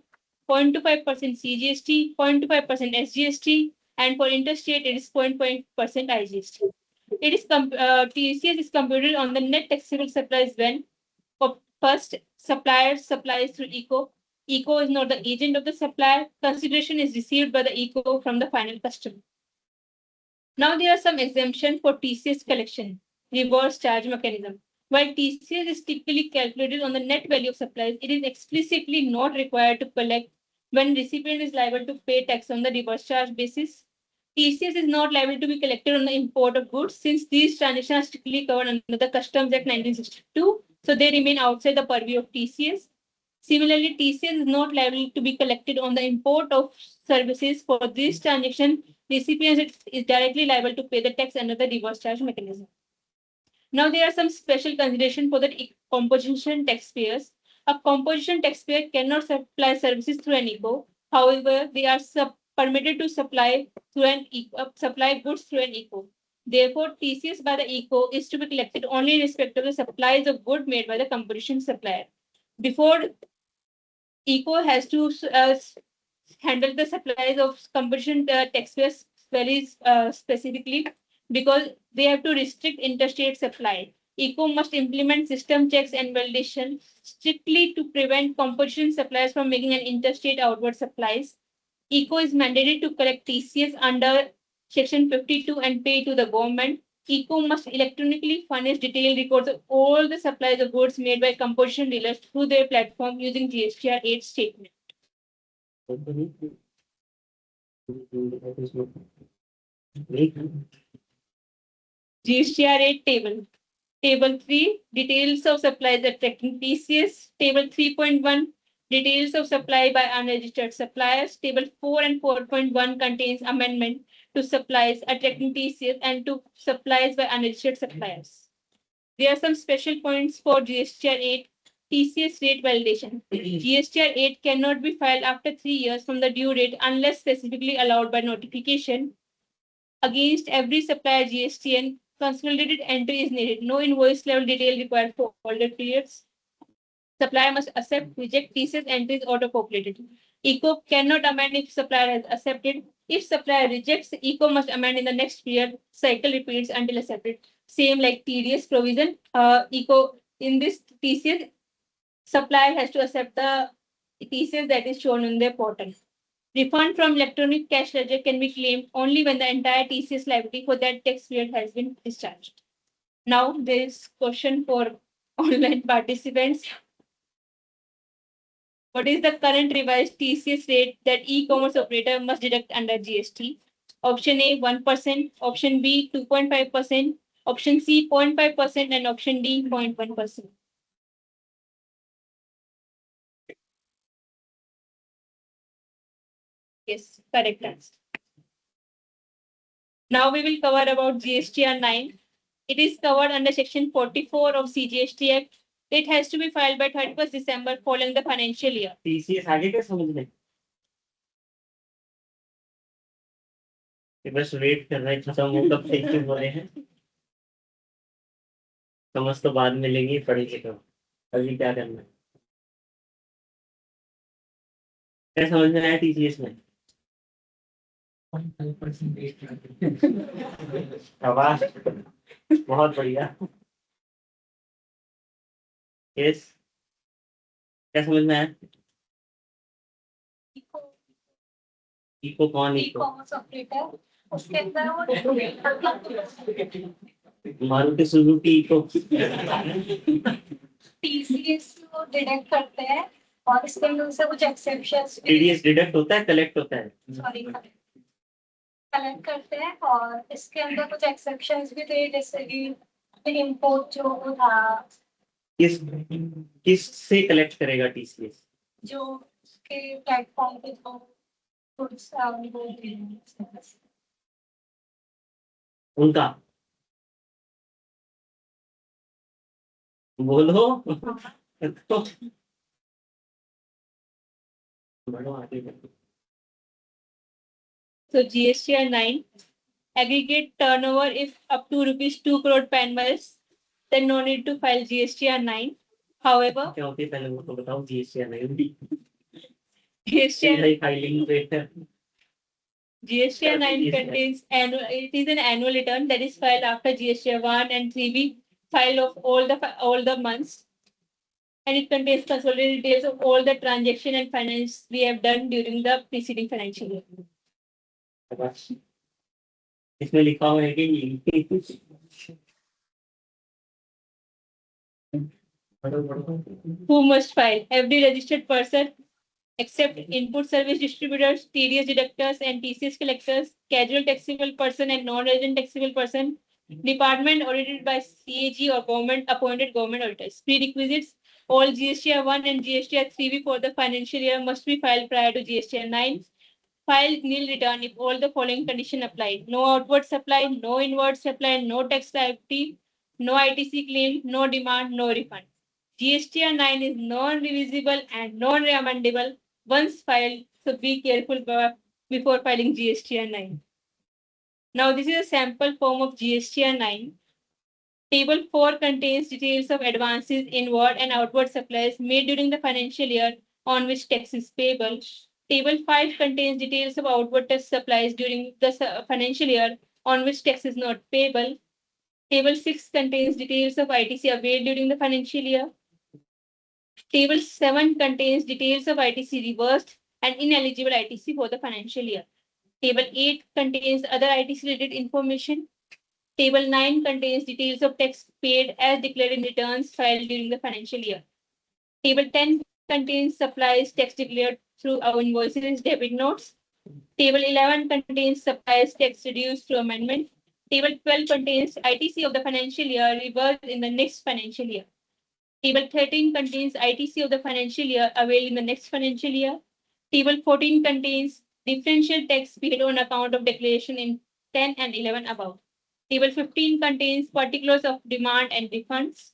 0.25% CGST, 0.25% SGST, and for interstate it is 0.5% IGST. It is TCS is computed on the net taxable supplies when first supplier supplies through ECO. ECO is not the agent of the supplier. Consideration is received by the ECO from the final customer. Now there are some exemptions for TCS collection. Reverse charge mechanism. While TCS is typically calculated on the net value of supplies, it is explicitly not required to collect when recipient is liable to pay tax on the reverse charge basis. TCS is not liable to be collected on the import of goods since these transactions are strictly covered under the Customs Act 1962, so they remain outside the purview of TCS. Similarly, TCS is not liable to be collected on the import of services. For this transaction, recipient is directly liable to pay the tax under the reverse charge mechanism. Now, there are some special considerations for the composition taxpayers. A composition taxpayer cannot supply services through an ECO. However, they are permitted to supply goods through an ECO. Therefore, TCS by the ECO is to be collected only in respect of the supplies of good made by the composition supplier. Before ECO has to handle the supplies of composition textiles very specifically because they have to restrict interstate supply. ECO must implement system checks and validation strictly to prevent composition suppliers from making an interstate outward supplies. ECO is mandated to collect TCS under Section 52 and pay to the government. ECO must electronically furnish detailed records of all the supplies of goods made by composition dealers through their platform using GSTR 8 statement. GSTR 8 table. Table 3, details of supplies attracting TCS. Table 3.1, details of supply by unregistered suppliers. Table 4 and 4.1 contains amendment to supplies attracting TCS and to supplies by unregistered suppliers. There are some special points for GSTR 8 TCS rate validation. GSTR 8 cannot be filed after 3 years from the due date unless specifically allowed by notification. Against every supplier GSTN, consolidated entry is needed. No invoice level detail required for older periods. Supplier must accept, reject TCS entries auto-populated. ECO cannot amend if supplier has accepted. If supplier rejects, ECO must amend in the next period. Cycle repeats until accepted. Same like TDS provision. ECO in this TCS, supplier has to accept the TCS that is shown in their portal. Refund from electronic cash ledger can be claimed only when the entire TCS liability for that tax period has been discharged. Now there is question for online participants. What is the current revised TCS rate that e-commerce operator must deduct under GST? Option A 1%, option B 2.5%, option C 0.5%, and option D 0.1%. Yes, correct answer. Now we will cover about GSTR 9. It is covered under section 44 of CGST Act. It has to be filed by 31st December following the financial year. TCS आगे क्या समझ में? बस wait कर रहे हैं खत्म हो कब से बोले हैं समझ तो बाद में लेंगे पढ़ेंगे तो अभी क्या करना है क्या समझ में आया TCS में 0.5% आवाज बहुत बढ़िया यस क्या समझ में आया इको कौन इको ई-कॉमर्स ऑपरेटर उसके अंदर वो मारुति सुजुकी इको टीसीएस को डिडक्ट करते हैं और इसके अंदर से कुछ एक्सेप्शंस TDS डिडक्ट होता है कलेक्ट होता है सॉरी कलेक्ट करते हैं और इसके अंदर कुछ एक्सेप्शंस भी थे जैसे कि इंपोर्ट जो वो था किस से कलेक्ट करेगा TCS जो उसके प्लेटफॉर्म पे जो गुड्स उनका बोलो तो बढ़ो आगे बढ़ो So GSTR 9, aggregate turnover if up to rupees 2 crore PAN miles, then no need to file GSTR 9. However, क्या होती है पहले वो तो बताओ GSTR नहीं GSTR फाइलिंग रेट है GSTR 9 contains it is an annual return that is filed after GSTR 1 and 3B file of all the months. And it contains consolidated details of all the transaction and finance we have done during the preceding financial year. इसमें लिखा हुआ है कि Who must file? Every registered person except input service distributors, TDS deductors, and TCS collectors, casual taxable person and non-resident taxable person, department audited by CAG or government appointed government auditors. Prerequisites: all GSTR 1 and GSTR 3B for the financial year must be filed prior to GSTR 9. File nil return if all the following condition applied: no outward supply, no inward supply, no tax liability, no ITC claim, no demand, no refund. GSTR 9 is non-revisable and non-reamendable once filed, so be careful before filing GSTR 9. Now this is a sample form of GSTR 9. Table 4 contains details of advances, inward and outward supplies made during the financial year on which tax is payable. Table 5 contains details of outward tax supplies during the financial year on which tax is not payable. Table 6 contains details of ITC availed during the financial year. Table 7 contains details of ITC reversed and ineligible ITC for the financial year. Table 8 contains other ITC related information. Table 9 contains details of tax paid as declared in returns filed during the financial year. Table 10 contains supplies tax declared through our invoices debit notes. Table 11 contains supplies tax reduced through amendment. Table 12 contains ITC of the financial year reversed in the next financial year. Table 13 contains ITC of the financial year availed in the next financial year. Table 14 contains differential tax paid on account of declaration in 10 and 11 above. Table 15 contains particulars of demand and refunds.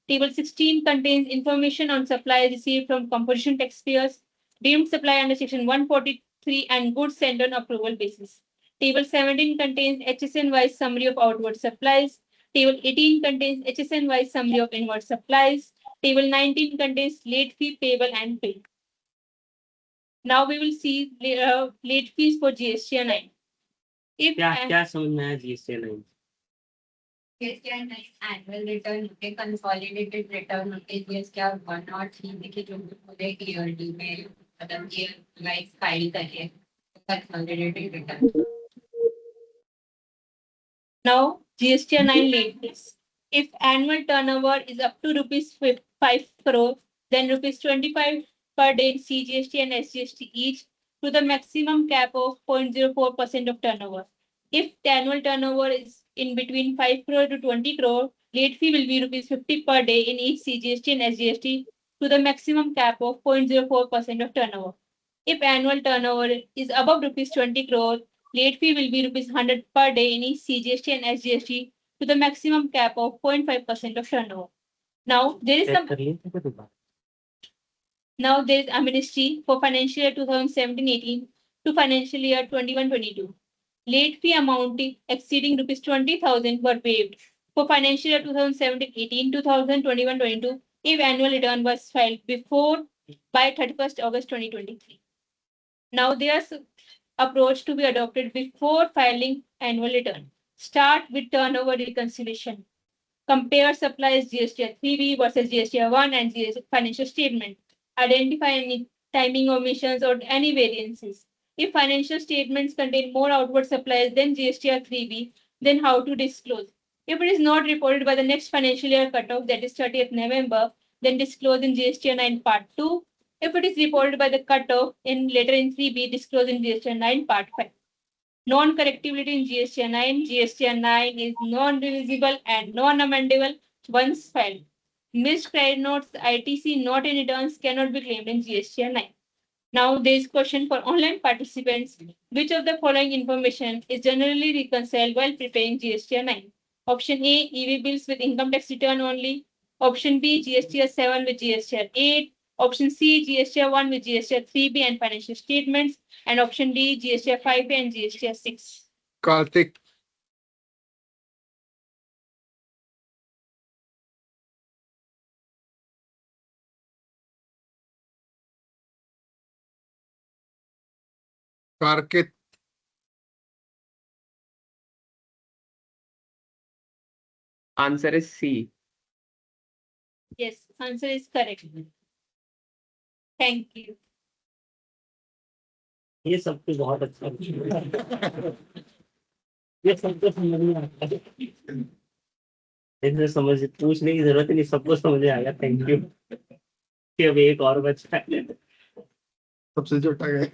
Table 16 contains information on supplies received from composition taxpayers, deemed supply under section 143 and goods sent on approval basis. Table 17 contains HSN-wise summary of outward supplies. Table 18 contains HSN-wise summary of inward supplies. Table 19 contains late fee payable and paid. Now we will see late fees for GSTR 9. If क्या समझ में आया GSTR 9? GSTR 9 annual return होते consolidated return होते GSTR 1 और 3 देखिए जो पूरे yearly में मतलब year wise file करें consolidated return. Now GSTR 9 late fees. If annual turnover is up to rupees 5 crore, then rupees 25 per day in CGST and SGST each to the maximum cap of 0.04% of turnover. If the annual turnover is in between 5 crore to 20 crore, late fee will be rupees 50 per day in each CGST and SGST to the maximum cap of 0.04% of turnover. If annual turnover is above rupees 20 crore, late fee will be rupees 100 per day in each CGST and SGST to the maximum cap of 0.5% of turnover. Now there is amnesty for financial year 2017-18 to financial year 21-22. Late fee amounting exceeding rupees 20,000 were waived for financial year 2017-18, 2021-22 if annual return was filed by 31st August 2023. Now there's approach to be adopted before filing annual return. Start with turnover reconciliation. Compare supplies GSTR 3B versus GSTR 1 and financial statement. Identify any timing omissions or any variances. If financial statements contain more outward supplies than GSTR 3B, then how to disclose? If it is not reported by the next financial year cutoff, that is 30th November, then disclose in GSTR 9 Part 2. If it is reported by the cutoff later in 3B, disclose in GSTR 9 Part 5. Non-correctability in GSTR 9. GSTR 9 is non-revisable and non-amendable once filed. Missed credit notes, ITC not in returns cannot be claimed in GSTR 9. Now there is question for online participants. Which of the following information is generally reconciled while preparing GSTR 9? Option A, EV bills with income tax return only. Option B, GSTR 7 with GSTR 8. Option C, GSTR 1 with GSTR 3B and financial statements. And option D, GSTR 5 and GSTR 6. Karthik. Karkit. Answer is C. Yes, answer is correct. Thank you. ये सब कुछ बहुत अच्छा ये सब कुछ समझ में आता है इसे समझ पूछने की जरूरत नहीं सबको समझ में आ गया थैंक यू कि अब एक और बचा है सबसे छोटा है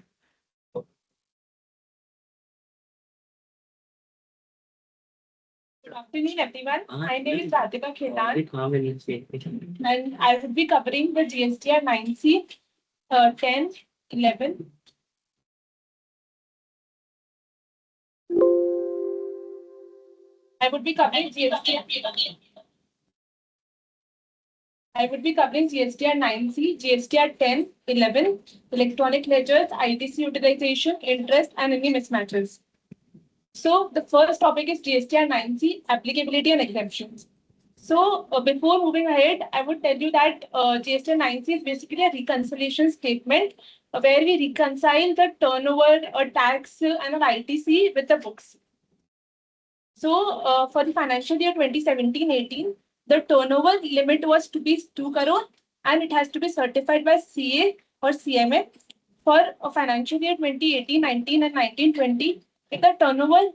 Good afternoon, everyone. My name is Radhika Khetan, and and I will be covering the GSTR 9C 10, 11. I would be covering GSTR 9C, GSTR 10, 11, electronic ledgers, ITC utilization, interest, and any mismatches. So the first topic is GSTR 9C, applicability and exemptions. So before moving ahead, I would tell you that GSTR 9C is basically a reconciliation statement where we reconcile the turnover, a tax, and an ITC with the books. So for the financial year 2017-18, the turnover limit was to be 2 crore and it has to be certified by CA or CMA. For a financial year 2018-19 and 19-20, if the turnover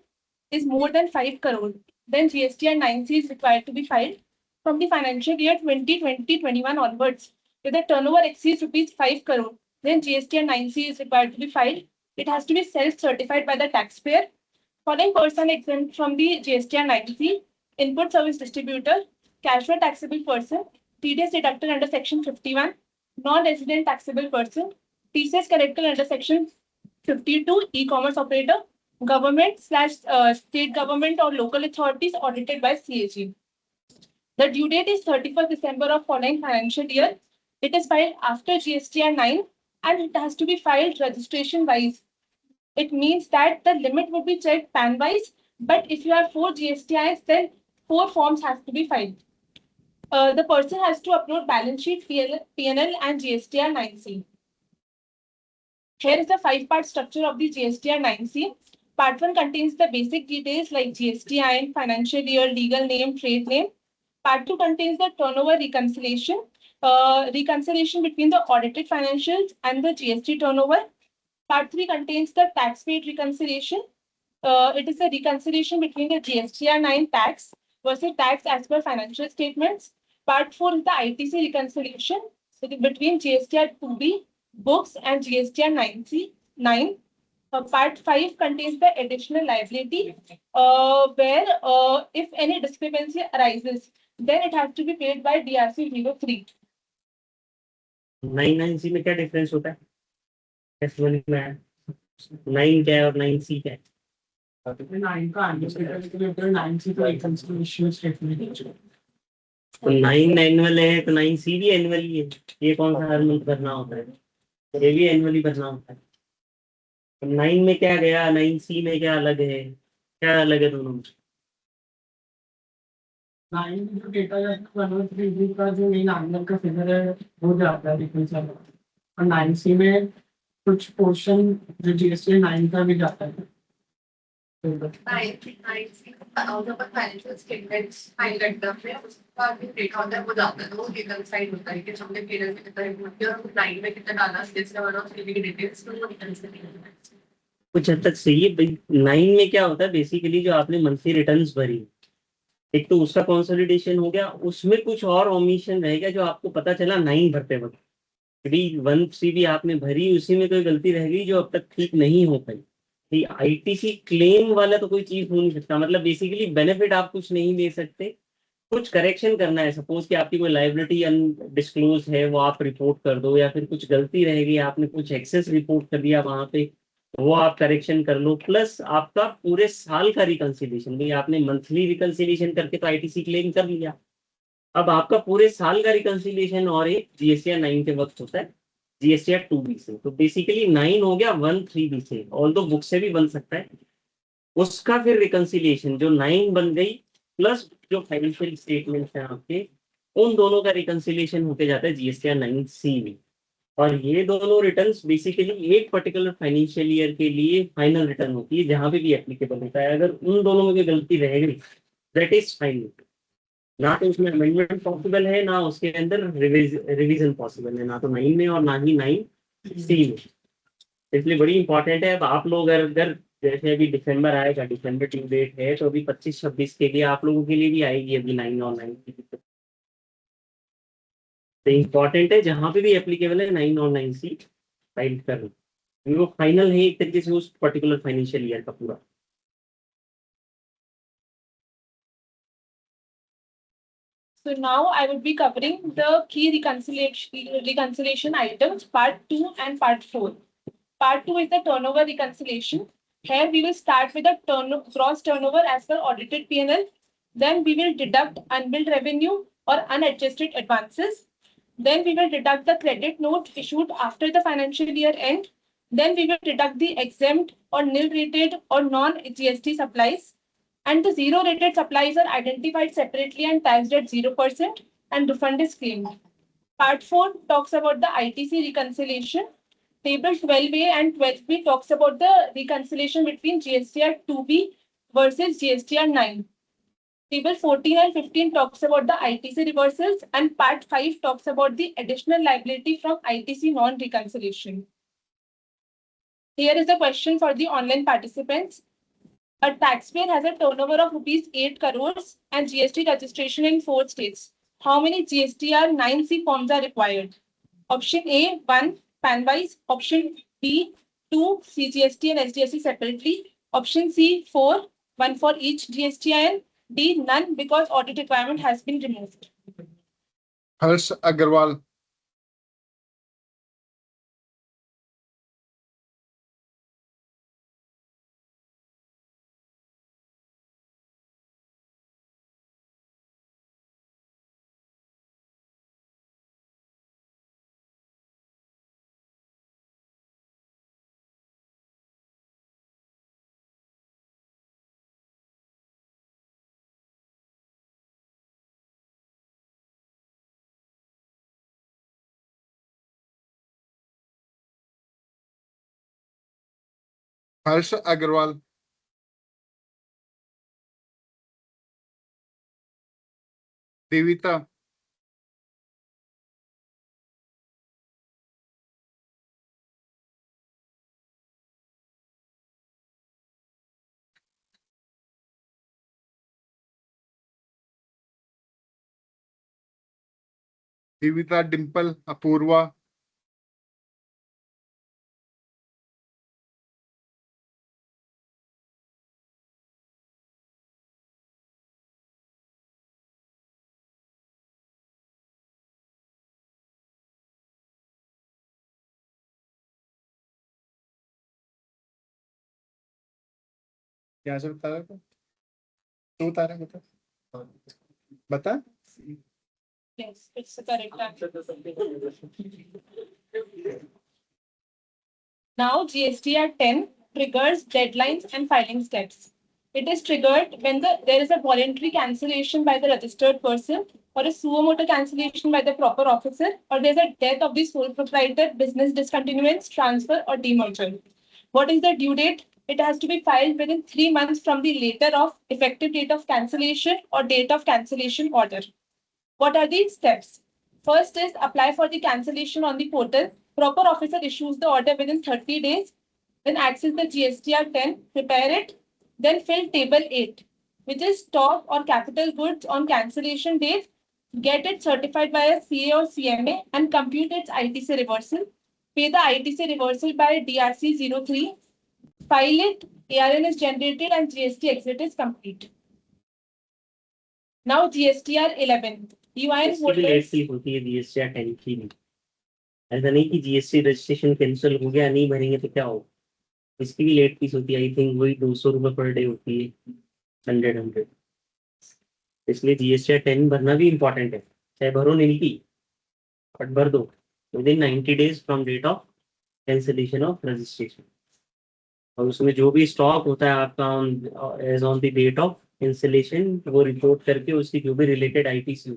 is more than 5 crore, then GSTR 9C is required to be filed. From the financial year 2020-21 onwards, if the turnover exceeds rupees 5 crore, then GSTR 9C is required to be filed. It has to be self-certified by the taxpayer. Following person exempt from the GSTR 9C, input service distributor, casual taxable person, TDS deducted under section 51, non-resident taxable person, TCS collected under section 52, e-commerce operator, government/state government or local authorities audited by CAG. The due date is 31st December of following financial year. It is filed after GSTR 9 and it has to be filed registration wise. It means that the limit would be checked PAN wise, but if you have 4 GSTIs, then 4 forms have to be filed. The person has to upload balance sheet, PNL and GSTR 9C. Here is the 5-part structure of the GSTR 9C. Part 1 contains the basic details like GSTI, financial year, legal name, trade name. Part 2 contains the turnover reconciliation, reconciliation between the audited financials and the GST turnover. Part 3 contains the tax paid reconciliation. It is a reconciliation between the GSTR 9 tax versus tax as per financial statements. Part 4 is the ITC reconciliation between GSTR 2B books and GSTR 9C 9. Part 5 contains the additional liability where if any discrepancy arises, then it has to be paid by DRC 03. 9C में क्या difference होता है? S1 में 9 क्या है और 9C क्या है? 9 का आंसर 9C तो reconciliation statement है। तो 9 एनुअल है तो 9C भी एनुअल ही है। ये कौन सा हर मंथ भरना होता है? ये भी एनुअली भरना होता है। तो 9 में क्या गया, 9C में क्या अलग है? क्या अलग है दोनों में? 9 जो डेटा जाता है 103 का जो मेन एनुअल का फिगर है वो जाता है रिकंसाइल और 9C में कुछ पोर्शन जो GST 9 का भी जाता है। फाइनेंशियल स्टेटमेंट्स फाइल करता है उसका भी डेटा होता है वो जाता है तो वो रिकंसाइल होता है कि हमने पीरियड में कितना इनपुट किया और लाइन में कितना डाला सेल्स का वाला उसकी डिटेल्स को रिकंसाइल करना है। कुछ हद तक सही है। 9 में क्या होता है बेसिकली जो आपने मंथली रिटर्न्स भरी, एक तो उसका कंसोलिडेशन हो गया, उसमें कुछ और ओमिशन रहेगा जो आपको पता चला 9 भरते वक्त 1C भी आपने भरी, उसी में कोई गलती रह गई जो अब तक ठीक नहीं हो पाई। ITC क्लेम वाला तो कोई चीज हो नहीं सकता, मतलब बेसिकली बेनिफिट आप कुछ नहीं दे सकते, कुछ करेक्शन करना है। सपोज कि आपकी कोई लाइबिलिटी अनडिस्क्लोज है वो आप रिपोर्ट कर दो, या फिर कुछ गलती रहेगी आपने कुछ एक्सेस रिपोर्ट कर दिया वहां पे वो आप करेक्शन कर लो, प्लस आपका पूरे साल का रिकंसिलिएशन। भाई आपने मंथली रिकंसिलिएशन करके तो ITC क्लेम कर लिया, अब आपका पूरे साल का रिकंसिलिएशन और एक GSTR 9 के वक्त होता है GSTR 2B से। तो बेसिकली 9 हो गया 1-3B से, ऑल्दो बुक से भी बन सकता है, उसका फिर रिकंसिलिएशन जो 9 बन गई प्लस जो फाइनेंशियल स्टेटमेंट्स हैं आपके उन दोनों का रिकंसिलिएशन होते जाता है GSTR 9C में। और ये दोनों रिटर्न्स बेसिकली एक पर्टिकुलर फाइनेंशियल ईयर के लिए फाइनल रिटर्न होती है जहां पे भी एप्लीकेबल होता है। अगर उन दोनों में कोई गलती रह गई दैट इज फाइन, ना तो उसमें अमेंडमेंट पॉसिबल है ना उसके अंदर रिवीजन पॉसिबल है, ना तो 9 में और ना ही 9C में। इसलिए बड़ी इंपॉर्टेंट है। अब आप लोग अगर जैसे अभी दिसंबर आएगा, दिसंबर ड्यू डेट है, तो अभी 25-26 के लिए आप लोगों के लिए भी आएगी अभी 9 और 9 की। तो इम्पॉर्टेंट है जहां पे भी एप्लीकेबल है 9 और 9C फाइल करना, वो फाइनल है एक तरीके से उस पर्टिकुलर फाइनेंशियल ईयर का पूरा। So now I will be covering the key reconciliation items, part 2 and part 4. Part 2 is the turnover reconciliation. Here we will start with the gross turnover as per audited P&L. Then we will deduct unbilled revenue or unadjusted advances. Then we will deduct the credit note issued after the financial year end. Then we will deduct the exempt or nil rated or non-GST supplies. And the zero rated supplies are identified separately and taxed at 0% and refund is claimed. Part 4 talks about the ITC reconciliation. Table 12A and 12B talks about the reconciliation between GSTR 2B versus GSTR 9. Table 14 and 15 talks about the ITC reversals and part 5 talks about the additional liability from ITC non-reconciliation. Here is a question for the online participants. A taxpayer has a turnover of rupees 8 crores and GST registration in 4 states. How many GSTR 9C forms are required? Option A, 1, PAN-wise. Option B, 2, CGST and SGST separately. Option C, 4, 1 for each GSTIN. D, none because audit requirement has been removed. Harsh Agarwal. Harsh Agarwal. Devita. Devita, Dimple, Apurva. क्या से बता रहा था? तू बता रहा बता बता Yes, it's the correct answer. Now GSTR 10 triggers deadlines and filing steps. It is triggered when there is a voluntary cancellation by the registered person or a suo motu cancellation by the proper officer, or there's a death of the sole proprietor, business discontinuance, transfer or demerger. What is the due date? It has to be filed within 3 months from the later of effective date of cancellation or date of cancellation order. What are these steps? First is apply for the cancellation on the portal. Proper officer issues the order within 30 days. Then access the GSTR 10, prepare it. Then fill table 8, which is stock or capital goods on cancellation date. Get it certified by a CA or CMA and compute its ITC reversal. Pay the ITC reversal by DRC 03. File it, ARN is generated and GST exit is complete. Now GSTR 11. UIN इसकी भी late fees होती है GSTR 10 की भी। ऐसा नहीं कि GST registration cancel हो गया नहीं भरेंगे तो क्या हो, इसकी भी लेट फीस होती है। आई थिंक वही 200 रुपये पर डे होती है, 100। इसलिए GSTR 10 भरना भी इम्पोर्टेंट है, चाहे भरो नहीं की बट भर दो within 90 days from date of cancellation of registration. और उसमें जो भी स्टॉक होता है आपका as on the date of cancellation वो रिपोर्ट करके उसकी जो भी रिलेटेड ITC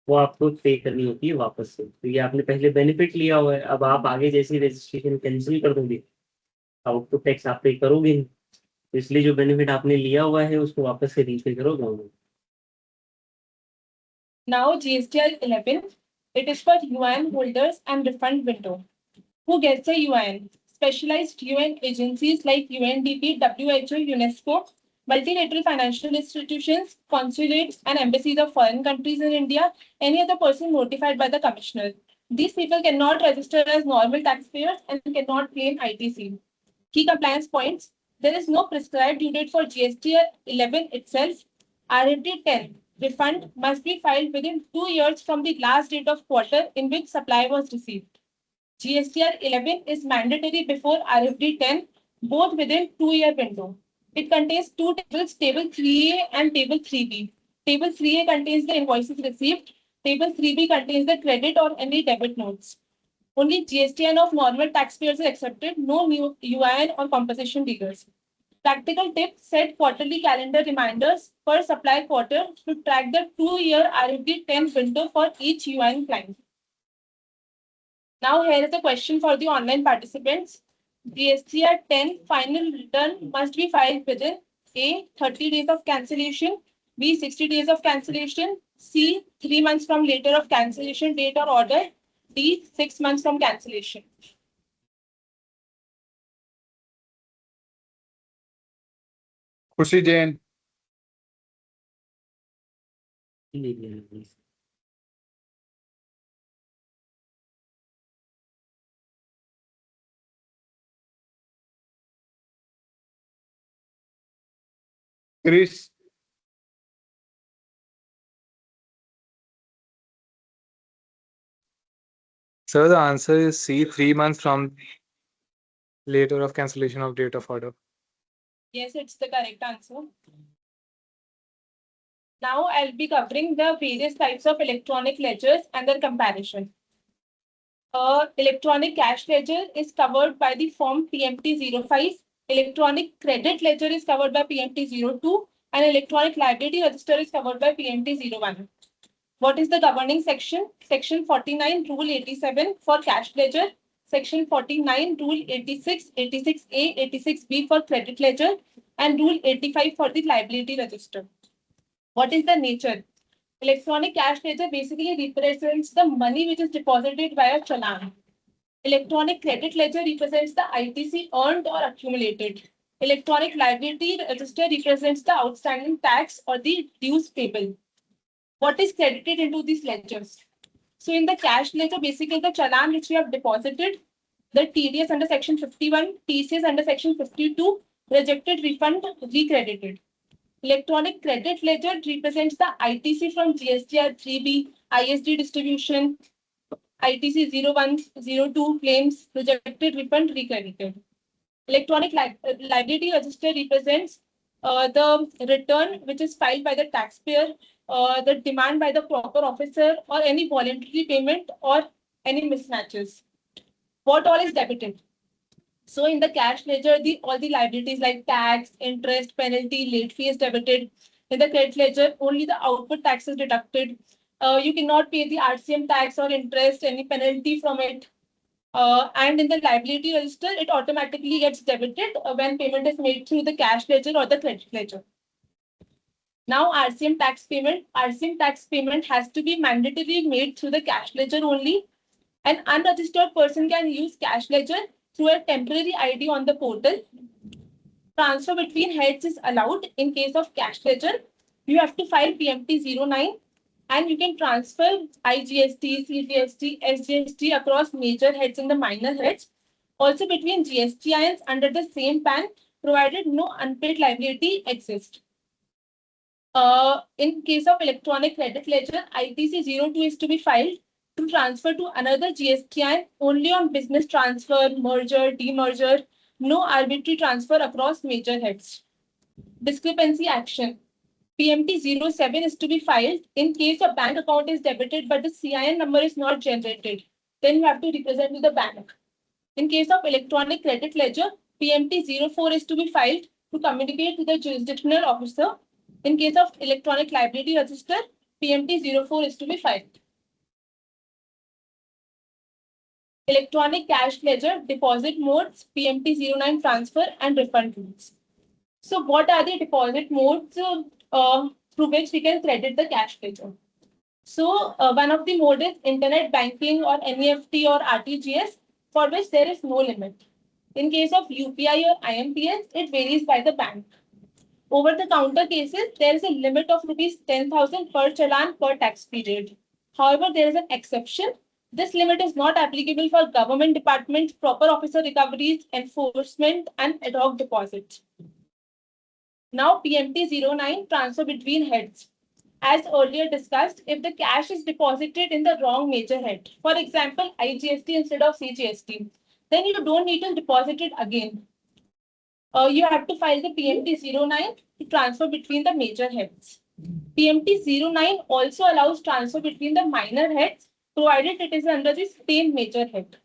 वो आपको पे करनी होती है वापस से। तो ये आपने पहले बेनिफिट लिया हुआ है, अब आप आगे जैसे रजिस्ट्रेशन कैंसिल कर दोगे आउटपुट टैक्स आप पे करोगे, तो इसलिए जो बेनिफिट आपने लिया हुआ है उसको वापस से रीपे करोगे। Now GSTR 11, it is for UIN holders and refund window. Who gets a UIN? Specialized UN agencies like UNDP, WHO, UNESCO, multilateral financial institutions, consulates and embassies of foreign countries in India, any other person notified by the commissioner. These people cannot register as normal taxpayers and cannot claim ITC. Key compliance points. There is no prescribed due date for GSTR 11 itself. RFD 10 refund must be filed within 2 years from the last date of quarter in which supply was received. GSTR 11 is mandatory before RFD 10, both within 2-year window. It contains 2 tables, Table 3A and Table 3B. Table 3A contains the invoices received. Table 3B contains the credit or any debit notes. Only GSTN of normal taxpayers is accepted, no new UIN or compensation triggers. Practical tip, set quarterly calendar reminders per supply quarter to track the 2-year RFD 10 window for each UIN client. Now here is a question for the online participants. GSTR 10 final return must be filed within A, 30 days of cancellation, B, 60 days of cancellation, C, 3 months from later of cancellation date or order, D, 6 months from cancellation. Khushi Jain. Chris. Sir, the answer is C, 3 months from later of cancellation of date of order. Yes, it's the correct answer. Now I'll be covering the various types of electronic ledgers and their comparison. Electronic cash ledger is covered by the form PMT05. Electronic credit ledger is covered by PMT02, and electronic liability register is covered by PMT01. What is the governing section? Section 49, Rule 87 for cash ledger. Section 49, Rule 86, 86A, 86B for credit ledger, and Rule 85 for the liability register. What is the nature? Electronic cash ledger basically represents the money which is deposited via challan. Electronic credit ledger represents the ITC earned or accumulated. Electronic liability register represents the outstanding tax or the dues payable. What is credited into these ledgers? So in the cash ledger, basically the challan which we have deposited, the TDS under section 51, TCS under section 52, rejected refund recredited. Electronic credit ledger represents the ITC from GSTR 3B, ISD distribution, ITC 01, 02 claims, rejected refund recredited. Electronic liability register represents the return which is filed by the taxpayer, the demand by the proper officer, or any voluntary payment or any mismatches. What all is debited? So in the cash ledger, all the liabilities like tax, interest, penalty, late fee is debited. In the credit ledger, only the output tax is deducted. You cannot pay the RCM tax or interest, any penalty from it. And in the liability register, it automatically gets debited when payment is made through the cash ledger or the credit ledger. Now RCM tax payment. RCM tax payment has to be mandatorily made through the cash ledger only. An unregistered person can use cash ledger through a temporary ID on the portal. Transfer between heads is allowed in case of cash ledger. You have to file PMT09 and you can transfer IGST, CGST, SGST across major heads and the minor heads. Also between GSTINs under the same PAN, provided no unpaid liability exists. In case of electronic credit ledger, ITC 02 is to be filed to transfer to another GSTIN only on business transfer, merger, demerger, no arbitrary transfer across major heads. Discrepancy action. PMT 07 is to be filed in case a bank account is debited but the CIN number is not generated. Then you have to represent with the bank. In case of electronic credit ledger, PMT 04 is to be filed to communicate with the jurisdictional officer. In case of electronic liability register, PMT 04 is to be filed. Electronic cash ledger, deposit modes, PMT 09 transfer and refund rules. So what are the deposit modes through which we can credit the cash ledger? So one of the mode is internet banking or NEFT or RTGS, for which there is no limit. In case of UPI or IMPS, it varies by the bank. Over the counter cases, there is a limit of rupees 10,000 per challan per tax period. However, there is an exception. This limit is not applicable for government departments, proper officer recoveries, enforcement, and ad hoc deposits. Now, PMT 09 transfer between heads. As earlier discussed, if the cash is deposited in the wrong major head, for example, IGST instead of CGST, then you don't need to deposit it again. You have to file the PMT 09 to transfer between the major heads. PMT 09 also allows transfer between the minor heads, provided it is under the same major head.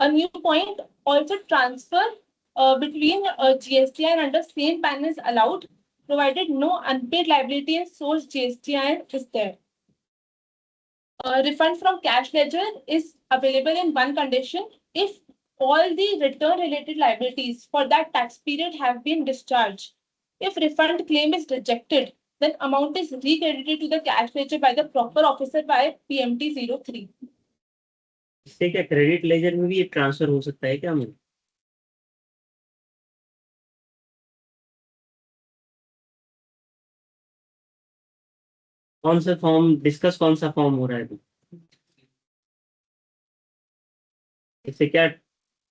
A new point also transfer between GSTN under same PAN is allowed, provided no unpaid liability in source GSTN is there. Refund from cash ledger is available in one condition if all the return related liabilities for that tax period have been discharged. If refund claim is rejected, then amount is recredited to the cash ledger by the proper officer by PMT 03. इससे क्या credit ledger में भी ये transfer हो सकता है क्या हमें? कौन सा फॉर्म डिस्कस, कौन सा फॉर्म हो रहा है अभी? इससे क्या,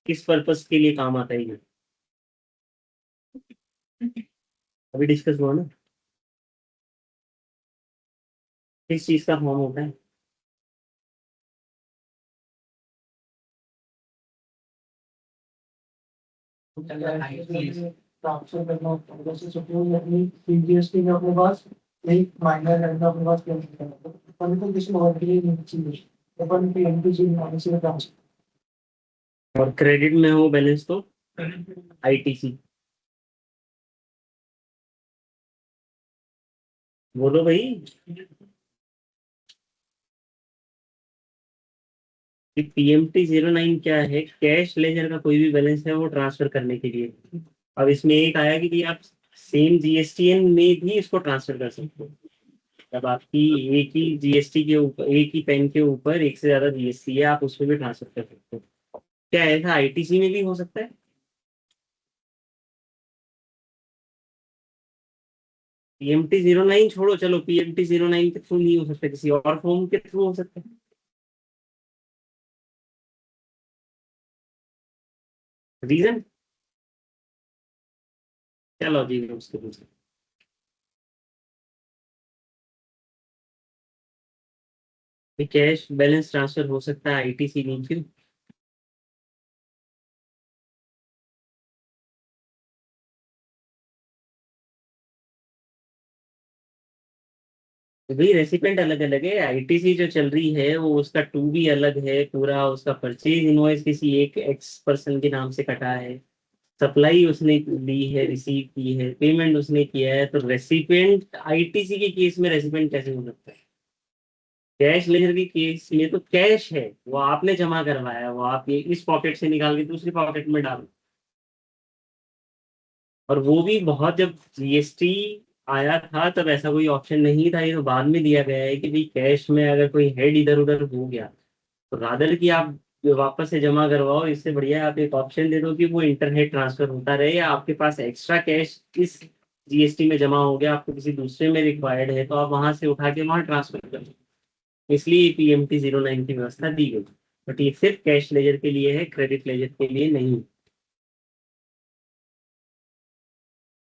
किस पर्पस के लिए काम आता है ये? अभी डिस्कस हुआ ना, किस चीज का फॉर्म होता है? ट्रांसफर करना होता है, जैसे सपोज अपनी सीजीएसटी में अपने पास एक माइनर है, अपने पास क्लेम करना है, अपन को किसी और के लिए नहीं चाहिए, अपन पीएमटी से माइनस में ट्रांसफर। और क्रेडिट में हो बैलेंस तो आईटीसी। बोलो भाई, पीएमटी 09 क्या है? कैश लेजर का कोई भी बैलेंस है वो ट्रांसफर करने के लिए। अब इसमें एक आया कि आप सेम जीएसटीएन में भी इसको ट्रांसफर कर सकते हो। जब आपकी एक ही जीएसटी के ऊपर, एक ही पेन के ऊपर एक से ज्यादा जीएसटी है, आप उसमें भी ट्रांसफर कर सकते हो। क्या ऐसा आईटीसी में भी हो सकता है? पीएमटी 09 छोड़ो, चलो पीएमटी 09 के थ्रू नहीं हो सकता, किसी और फॉर्म के थ्रू हो सकता है। रीजन क्या, लॉजिक है उसके पीछे? कैश बैलेंस ट्रांसफर हो सकता है, आईटीसी नहीं क्यों? तो भाई रेसिपेंट अलग अलग है, आईटीसी जो चल रही है वो उसका टू भी अलग है, पूरा उसका परचेज इनवॉइस किसी एक एक्स पर्सन के नाम से कटा है, सप्लाई उसने ली है, रिसीव की है, पेमेंट उसने किया है, तो रेसिपेंट आईटीसी के केस में रेसिपेंट कैसे हो सकता है? कैश लेजर के केस में तो कैश है, वो आपने जमा करवाया, वो आप ये इस पॉकेट से निकाल के दूसरी पॉकेट में डालो। और वो भी बहुत, जब जीएसटी आया था तब ऐसा कोई ऑप्शन नहीं था, ये तो बाद में दिया गया है कि भाई कैश में अगर कोई हेड इधर उधर हो गया तो रादर कि आप वापस से जमा करवाओ, इससे बढ़िया आप एक ऑप्शन दे दो कि वो इंटरनेट ट्रांसफर होता रहे, या आपके पास एक्स्ट्रा कैश इस जीएसटी में जमा हो गया, आपको किसी दूसरे में रिक्वायर्ड है तो आप वहां से उठा के वहां ट्रांसफर कर दो। इसलिए पीएमटी 09 की व्यवस्था दी गई, बट ये सिर्फ कैश लेजर के लिए है, क्रेडिट लेजर के लिए नहीं।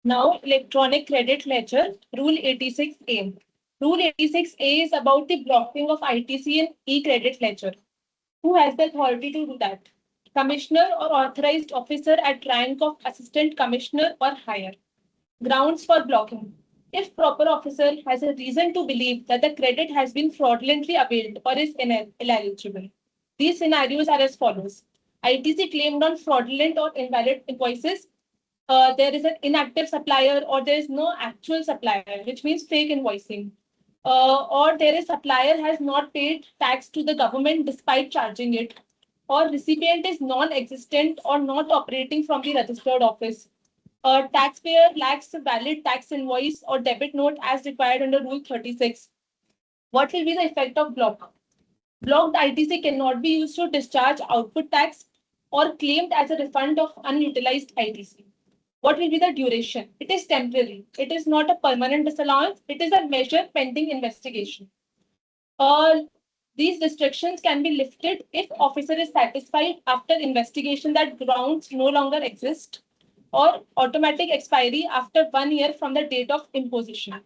Now, electronic credit ledger, Rule 86A. Rule 86A is about the blocking of ITC and e-credit ledger. Who has the authority to do that? Commissioner or authorized officer at rank of assistant commissioner or higher. Grounds for blocking. If proper officer has a reason to believe that the credit has been fraudulently availed or is ineligible. These scenarios are as follows. ITC claimed on fraudulent or invalid invoices. There is an inactive supplier or there is no actual supplier, which means fake invoicing. Or there is supplier has not paid tax to the government despite charging it. Or recipient is non-existent or not operating from the registered office. A taxpayer lacks a valid tax invoice or debit note as required under Rule 36. What will be the effect of block? Blocked ITC cannot be used to discharge output tax or claimed as a refund of unutilized ITC. What will be the duration? It is temporary. It is not a permanent disallowance. It is a measure pending investigation. These restrictions can be lifted if officer is satisfied after investigation that grounds no longer exist, or automatic expiry after 1 year from the date of imposition.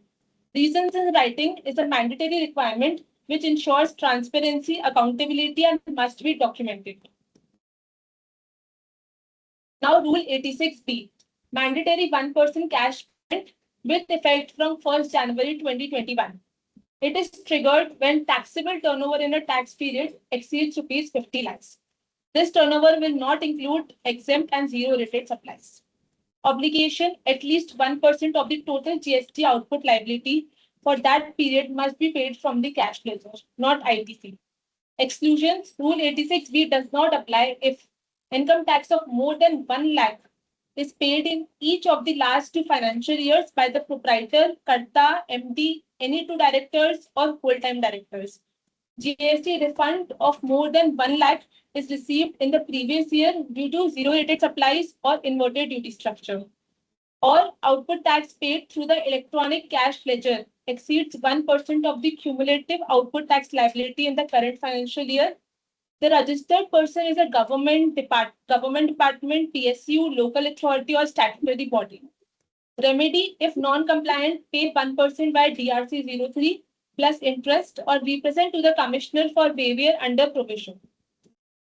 Reasons in writing is a mandatory requirement which ensures transparency, accountability, and must be documented. Now, Rule 86B. Mandatory 1% cash payment with effect from 1st January 2021. It is triggered when taxable turnover in a tax period exceeds rupees 50 lakhs. This turnover will not include exempt and zero rated supplies. Obligation, at least 1% of the total GST output liability for that period must be paid from the cash ledger, not ITC. Exclusions, Rule 86B does not apply if income tax of more than 1 lakh is paid in each of the last 2 financial years by the proprietor, Karta, MD, any 2 directors or full-time directors. GST refund of more than 1 lakh is received in the previous year due to zero-rated supplies or inverted duty structure. Or output tax paid through the electronic cash ledger exceeds 1% of the cumulative output tax liability in the current financial year. The registered person is a government department, PSU, local authority, or statutory body. Remedy: if non-compliant, pay 1% by DRC 03 plus interest or represent to the commissioner for waiver under provision.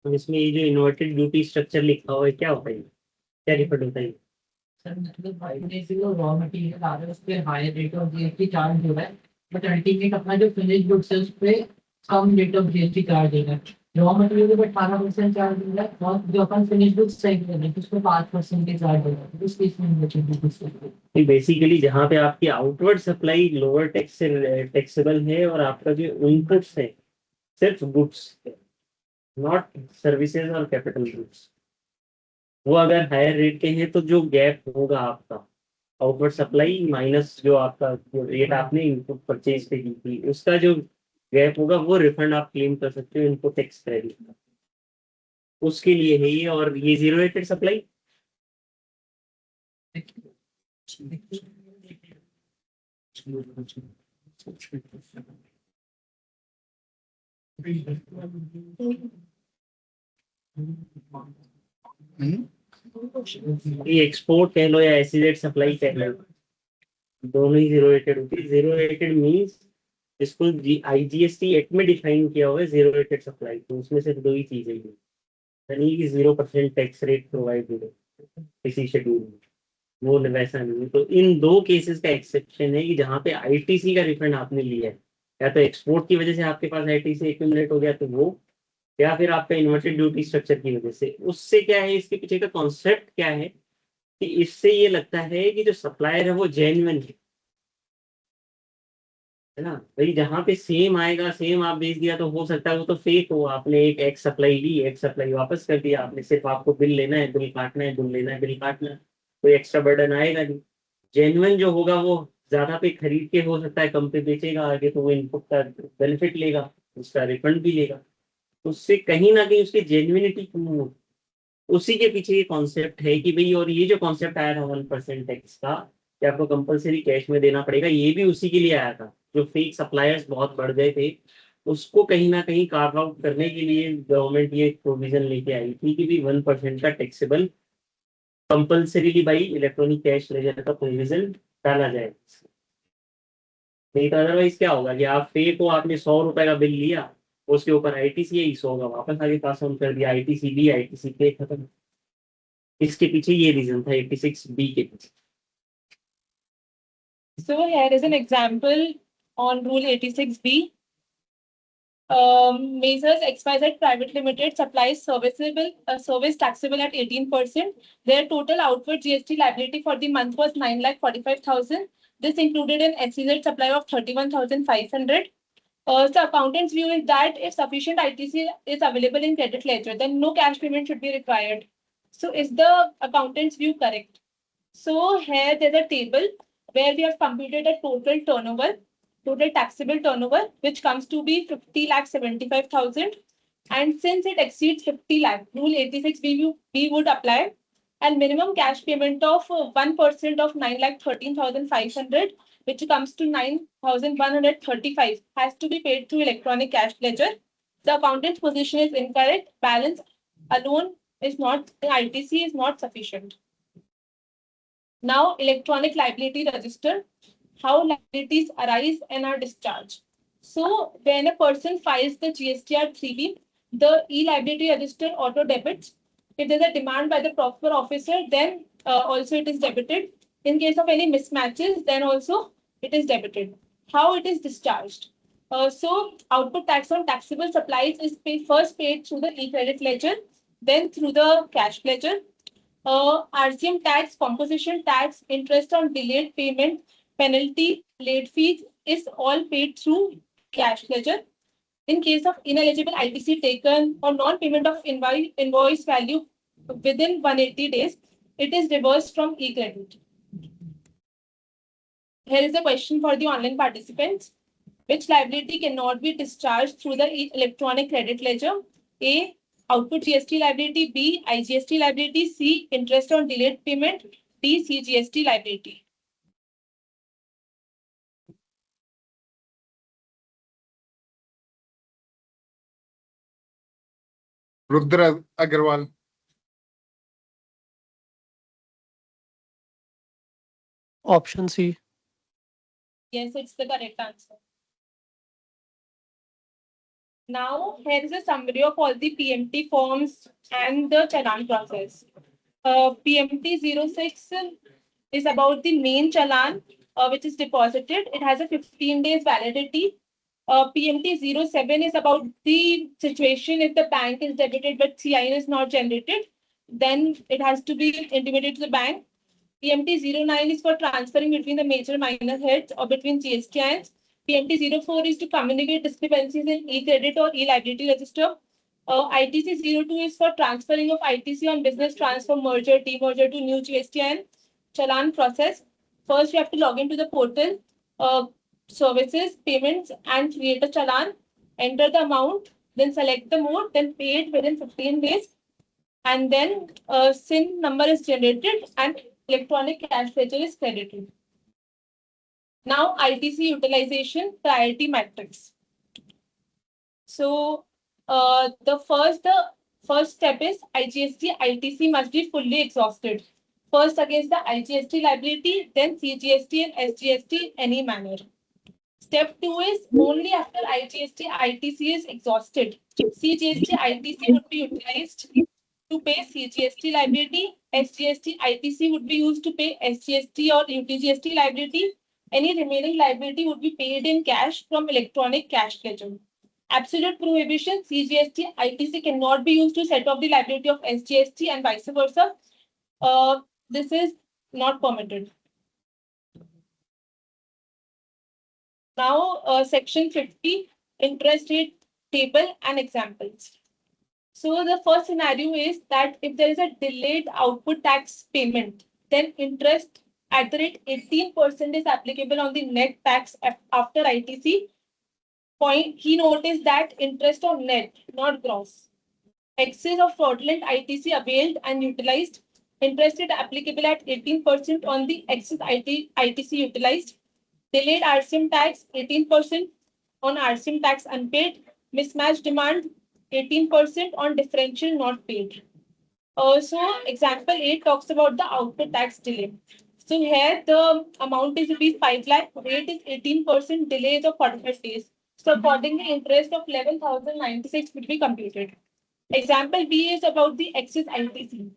तो इसमें ये जो inverted duty structure लिखा हुआ है क्या होता है, क्या रिफंड होता है? सर मतलब रॉ मटेरियल आ रहा है उस पर higher rate of GST charge हो रहा है, बट अल्टीमेट अपना जो फिनिश गुड्स है उस पर कम रेट ऑफ जीएसटी चार्ज देगा। रॉ मटेरियल पर 18% चार्ज हो रहा है और जो अपन फिनिश गुड्स सेल कर रहे हैं उस पर 5% के चार्ज हो रहा है। उस केस में बेसिकली जहाँ पे आपकी आउटवर्ड सप्लाई लोअर टैक्सेबल है और आपका जो इनपुट्स है सिर्फ गुड्स, नॉट सर्विसेज और कैपिटल गुड्स, वो अगर हायर रेट के हैं तो जो गैप होगा आपका आउटवर्ड सप्लाई माइनस जो आपका रेट आपने इनपुट परचेज पे की थी उसका जो गैप होगा वो रिफंड आप क्लेम कर सकते हो इनपुट टैक्स क्रेडिट का, उसके लिए है ये। और ये जीरो रेटेड सप्लाई ये एक्सपोर्ट कह लो या एसईजेड सप्लाई कह लो, दोनों ही जीरो रेटेड होती है। जीरो रेटेड मीन्स इसको IGST एक्ट में डिफाइन किया हुआ है जीरो रेटेड सप्लाई, तो उसमें सिर्फ 2 ही चीजें हैं, यानी कि 0% टैक्स रेट प्रोवाइडेड है किसी शेड्यूल में, वो वैसा नहीं है। तो इन 2 केसेस का एक्सेप्शन है कि जहाँ पे ITC का रिफंड आपने लिया है, या तो एक्सपोर्ट की वजह से आपके पास ITC एक्यूमुलेट हो गया तो वो, या फिर आपका इन्वर्टेड ड्यूटी स्ट्रक्चर की वजह से। उससे क्या है, इसके पीछे का कॉन्सेप्ट क्या है कि इससे ये लगता है कि जो सप्लायर है वो जेन्युइन है ना भाई। जहाँ पे सेम आएगा सेम आप बेच दिया तो हो सकता है वो तो फेक हो, आपने एक सप्लाई ली, एक सप्लाई वापस कर दिया आपने, सिर्फ आपको बिल लेना है, बिल काटना है, बिल लेना है, बिल काटना है, कोई एक्स्ट्रा बर्डन आएगा नहीं। जेन्युइन जो होगा वो ज्यादा पे खरीद के हो सकता है कम पे बेचेगा आगे, तो वो इनपुट का बेनिफिट लेगा, उसका रिफंड भी लेगा, उससे कहीं ना कहीं उसकी जेन्युइनिटी कम हो। उसी के पीछे ये कॉन्सेप्ट है कि भाई, और ये जो कॉन्सेप्ट आया था 1% टैक्स का कि आपको कंपलसरी कैश में देना पड़ेगा, ये भी उसी के लिए आया था। जो फेक सप्लायर्स बहुत बढ़ गए थे उसको कहीं ना कहीं कार्व आउट करने के लिए गवर्नमेंट ये प्रोविजन लेके आई थी कि भी 1% का taxable compulsorily by electronic cash laser का प्रोविजन डाला जाए। नहीं तो अदरवाइज क्या होगा कि आप फेक हो, आपने 100 रुपए का बिल लिया, उसके ऊपर ITC है 100 का वापस आगे पास ऑन कर दिया, ITC ली, ITC पे खत्म। इसके पीछे ये रीजन था 86B के पीछे। So here is an example on Rule 86B. Mazars XYZ Private Limited supplies service taxable at 18%. Their total outward GST liability for the month was 9,45,000. This included an SEZ supply of 31,500. So accountant's view is that if sufficient ITC is available in credit ledger, then no cash payment should be required. So is the accountant's view correct? So here there's a table where we have computed a total turnover, total taxable turnover, which comes to be 50,75,000. And since it exceeds 50 lakh, Rule 86B we would apply, and minimum cash payment of 1% of 9,13,500, which comes to 9,135, has to be paid through electronic cash ledger. The accountant's position is incorrect. Balance alone is not, the ITC is not sufficient. Now, electronic liability register, how liabilities arise and are discharged. So when a person files the GSTR 3B, the e-liability register auto debits. If there's a demand by the proper officer, then also it is debited. In case of any mismatches, then also it is debited. How it is discharged? So output tax on taxable supplies is first paid through the e-credit ledger. then through the cash ledger. RCM tax, composition tax, interest on delayed payment, penalty, late fees is all paid through cash ledger. In case of ineligible ITC taken or non-payment of invoice value within 180 days, it is reversed from e-credit. Here is a question for the online participants. Which liability cannot be discharged through the electronic credit ledger? A. Output GST liability. B. IGST liability. C. Interest on delayed payment. D. CGST liability. Rudra Agarwal. Option C. Yes, it's the correct answer. Now, here is a summary of all the PMT forms and the challan process. PMT 06 is about the main challan, which is deposited. It has a 15 days validity. PMT 07 is about the situation if the bank is debited but CIN is not generated, then it has to be intimated to the bank. PMT 09 is for transferring between the major minor heads or between GSTINs. PMT 04 is to communicate discrepancies in e-credit or e-liability register. ITC 02 is for transferring of ITC on business transfer, merger, demerger to new GSTIN. Challan process. First, you have to log into the portal, services, payments, and create a challan. Enter the amount, then select the mode, then pay it within 15 days. And then SIN number is generated and electronic cash ledger is credited. Now, ITC utilization priority matrix. So, the first step is IGST ITC must be fully exhausted. First against the IGST liability, then CGST and SGST any manner. Step 2 is only after IGST ITC is exhausted, CGST ITC would be utilized to pay CGST liability. SGST ITC would be used to pay SGST or UTGST liability. Any remaining liability would be paid in cash from electronic cash ledger. Absolute prohibition, CGST ITC cannot be used to set off the liability of SGST and vice versa. This is not permitted. Now, section 50, interest rate table and examples. So the first scenario is that if there is a delayed output tax payment, then interest at the rate 18% is applicable on the net tax after ITC. Keynote is that interest on net, not gross. Excess of fraudulent ITC availed and utilized, interest is applicable at 18% on the excess ITC utilized. Delayed RCM tax, 18% on RCM tax unpaid. Mismatch demand, 18% on differential not paid. So example 8 talks about the output tax delay. So here the amount is rupees 5 lakh, rate is 18%, delay is of 45 days. So accordingly, interest of 11,096 will be computed. Example B is about the excess ITC.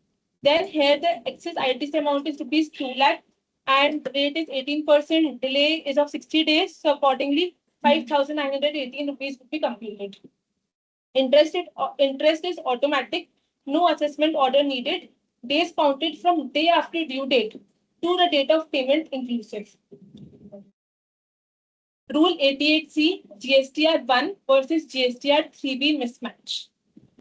Then here the excess ITC amount is rupees 2 lakh and the rate is 18%, delay is of 60 days. So accordingly, 5,918 rupees will be computed. Interest is automatic, no assessment order needed. Days counted from day after due date to the date of payment inclusive. Rule 88C, GSTR 1 versus GSTR 3B mismatch.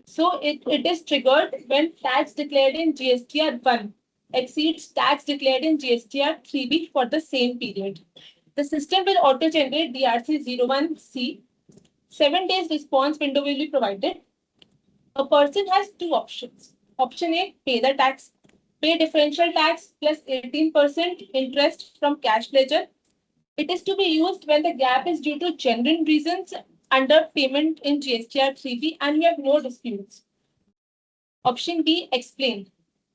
So it is triggered when tax declared in GSTR 1 exceeds tax declared in GSTR 3B for the same period. The system will auto-generate DRC 01C. 7 days response window will be provided. A person has two options. Option A, pay the tax. Pay differential tax plus 18% interest from cash ledger. It is to be used when the gap is due to genuine reasons under payment in GSTR 3B and we have no disputes. Option B, explain.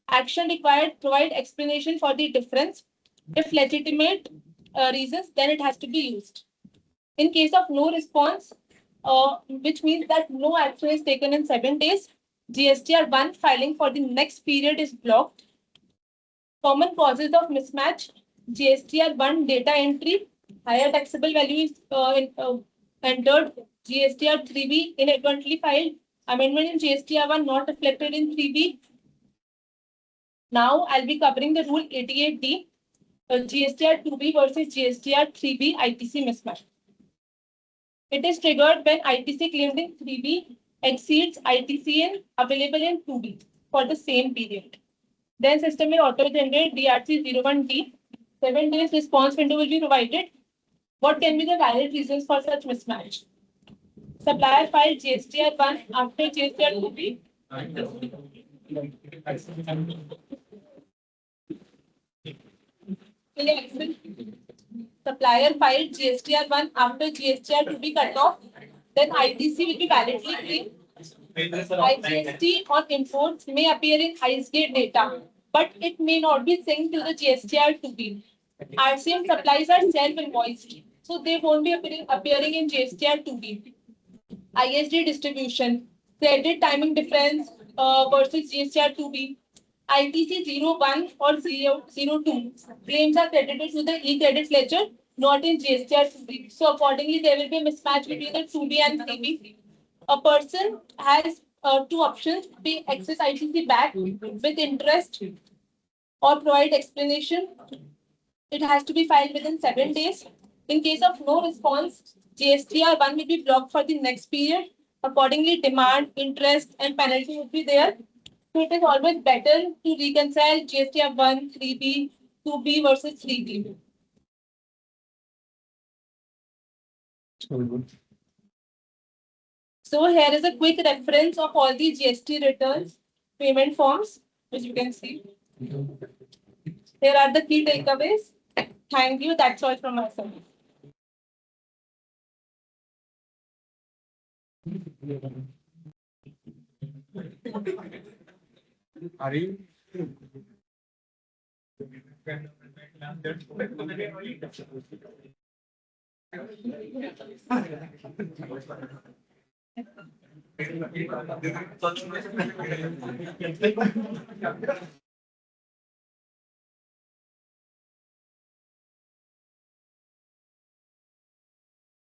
Action required, provide explanation for the difference. If legitimate reasons, then it has to be used. In case of no response, which means that no action is taken in 7 days, GSTR 1 filing for the next period is blocked. Common causes of mismatch, GSTR 1 data entry, higher taxable value is entered, GSTR 3B inadvertently filed, Amendment in GSTR 1 not reflected in 3B. Now I'll be covering the rule 88D, GSTR 2B versus GSTR 3B ITC mismatch. It is triggered when ITC claimed in 3B exceeds ITC in available in 2B for the same period. Then system will auto-generate DRC 01D. 7 days response window will be provided. What can be the valid reasons for such mismatch? Supplier filed GSTR 1 after GSTR 2B. Supplier filed GSTR 1 after GSTR 2B cutoff. Then ITC will be validly claimed. IGST on imports may appear in IceGate data, but it may not be synced to the GSTR 2B. RCM supplies are self-invoiced, so they won't be appearing in GSTR 2B. ISD distribution, credit timing difference versus GSTR 2B. ITC 01 or 002 claims are credited to the e-credit ledger, not in GSTR 2B. So accordingly, there will be a mismatch between the 2B and 3B. A person has two options: pay excess ITC back with interest or provide explanation. It has to be filed within 7 days. In case of no response, GSTR 1 will be blocked for the next period. Accordingly, demand, interest, and penalty would be there. So it is always better to reconcile GSTR 1, 3B, 2B versus 3B. So here is a quick reference of all the GST returns, payment forms, which you can see. Here are the key takeaways. Thank you. That's all from my side. Are you?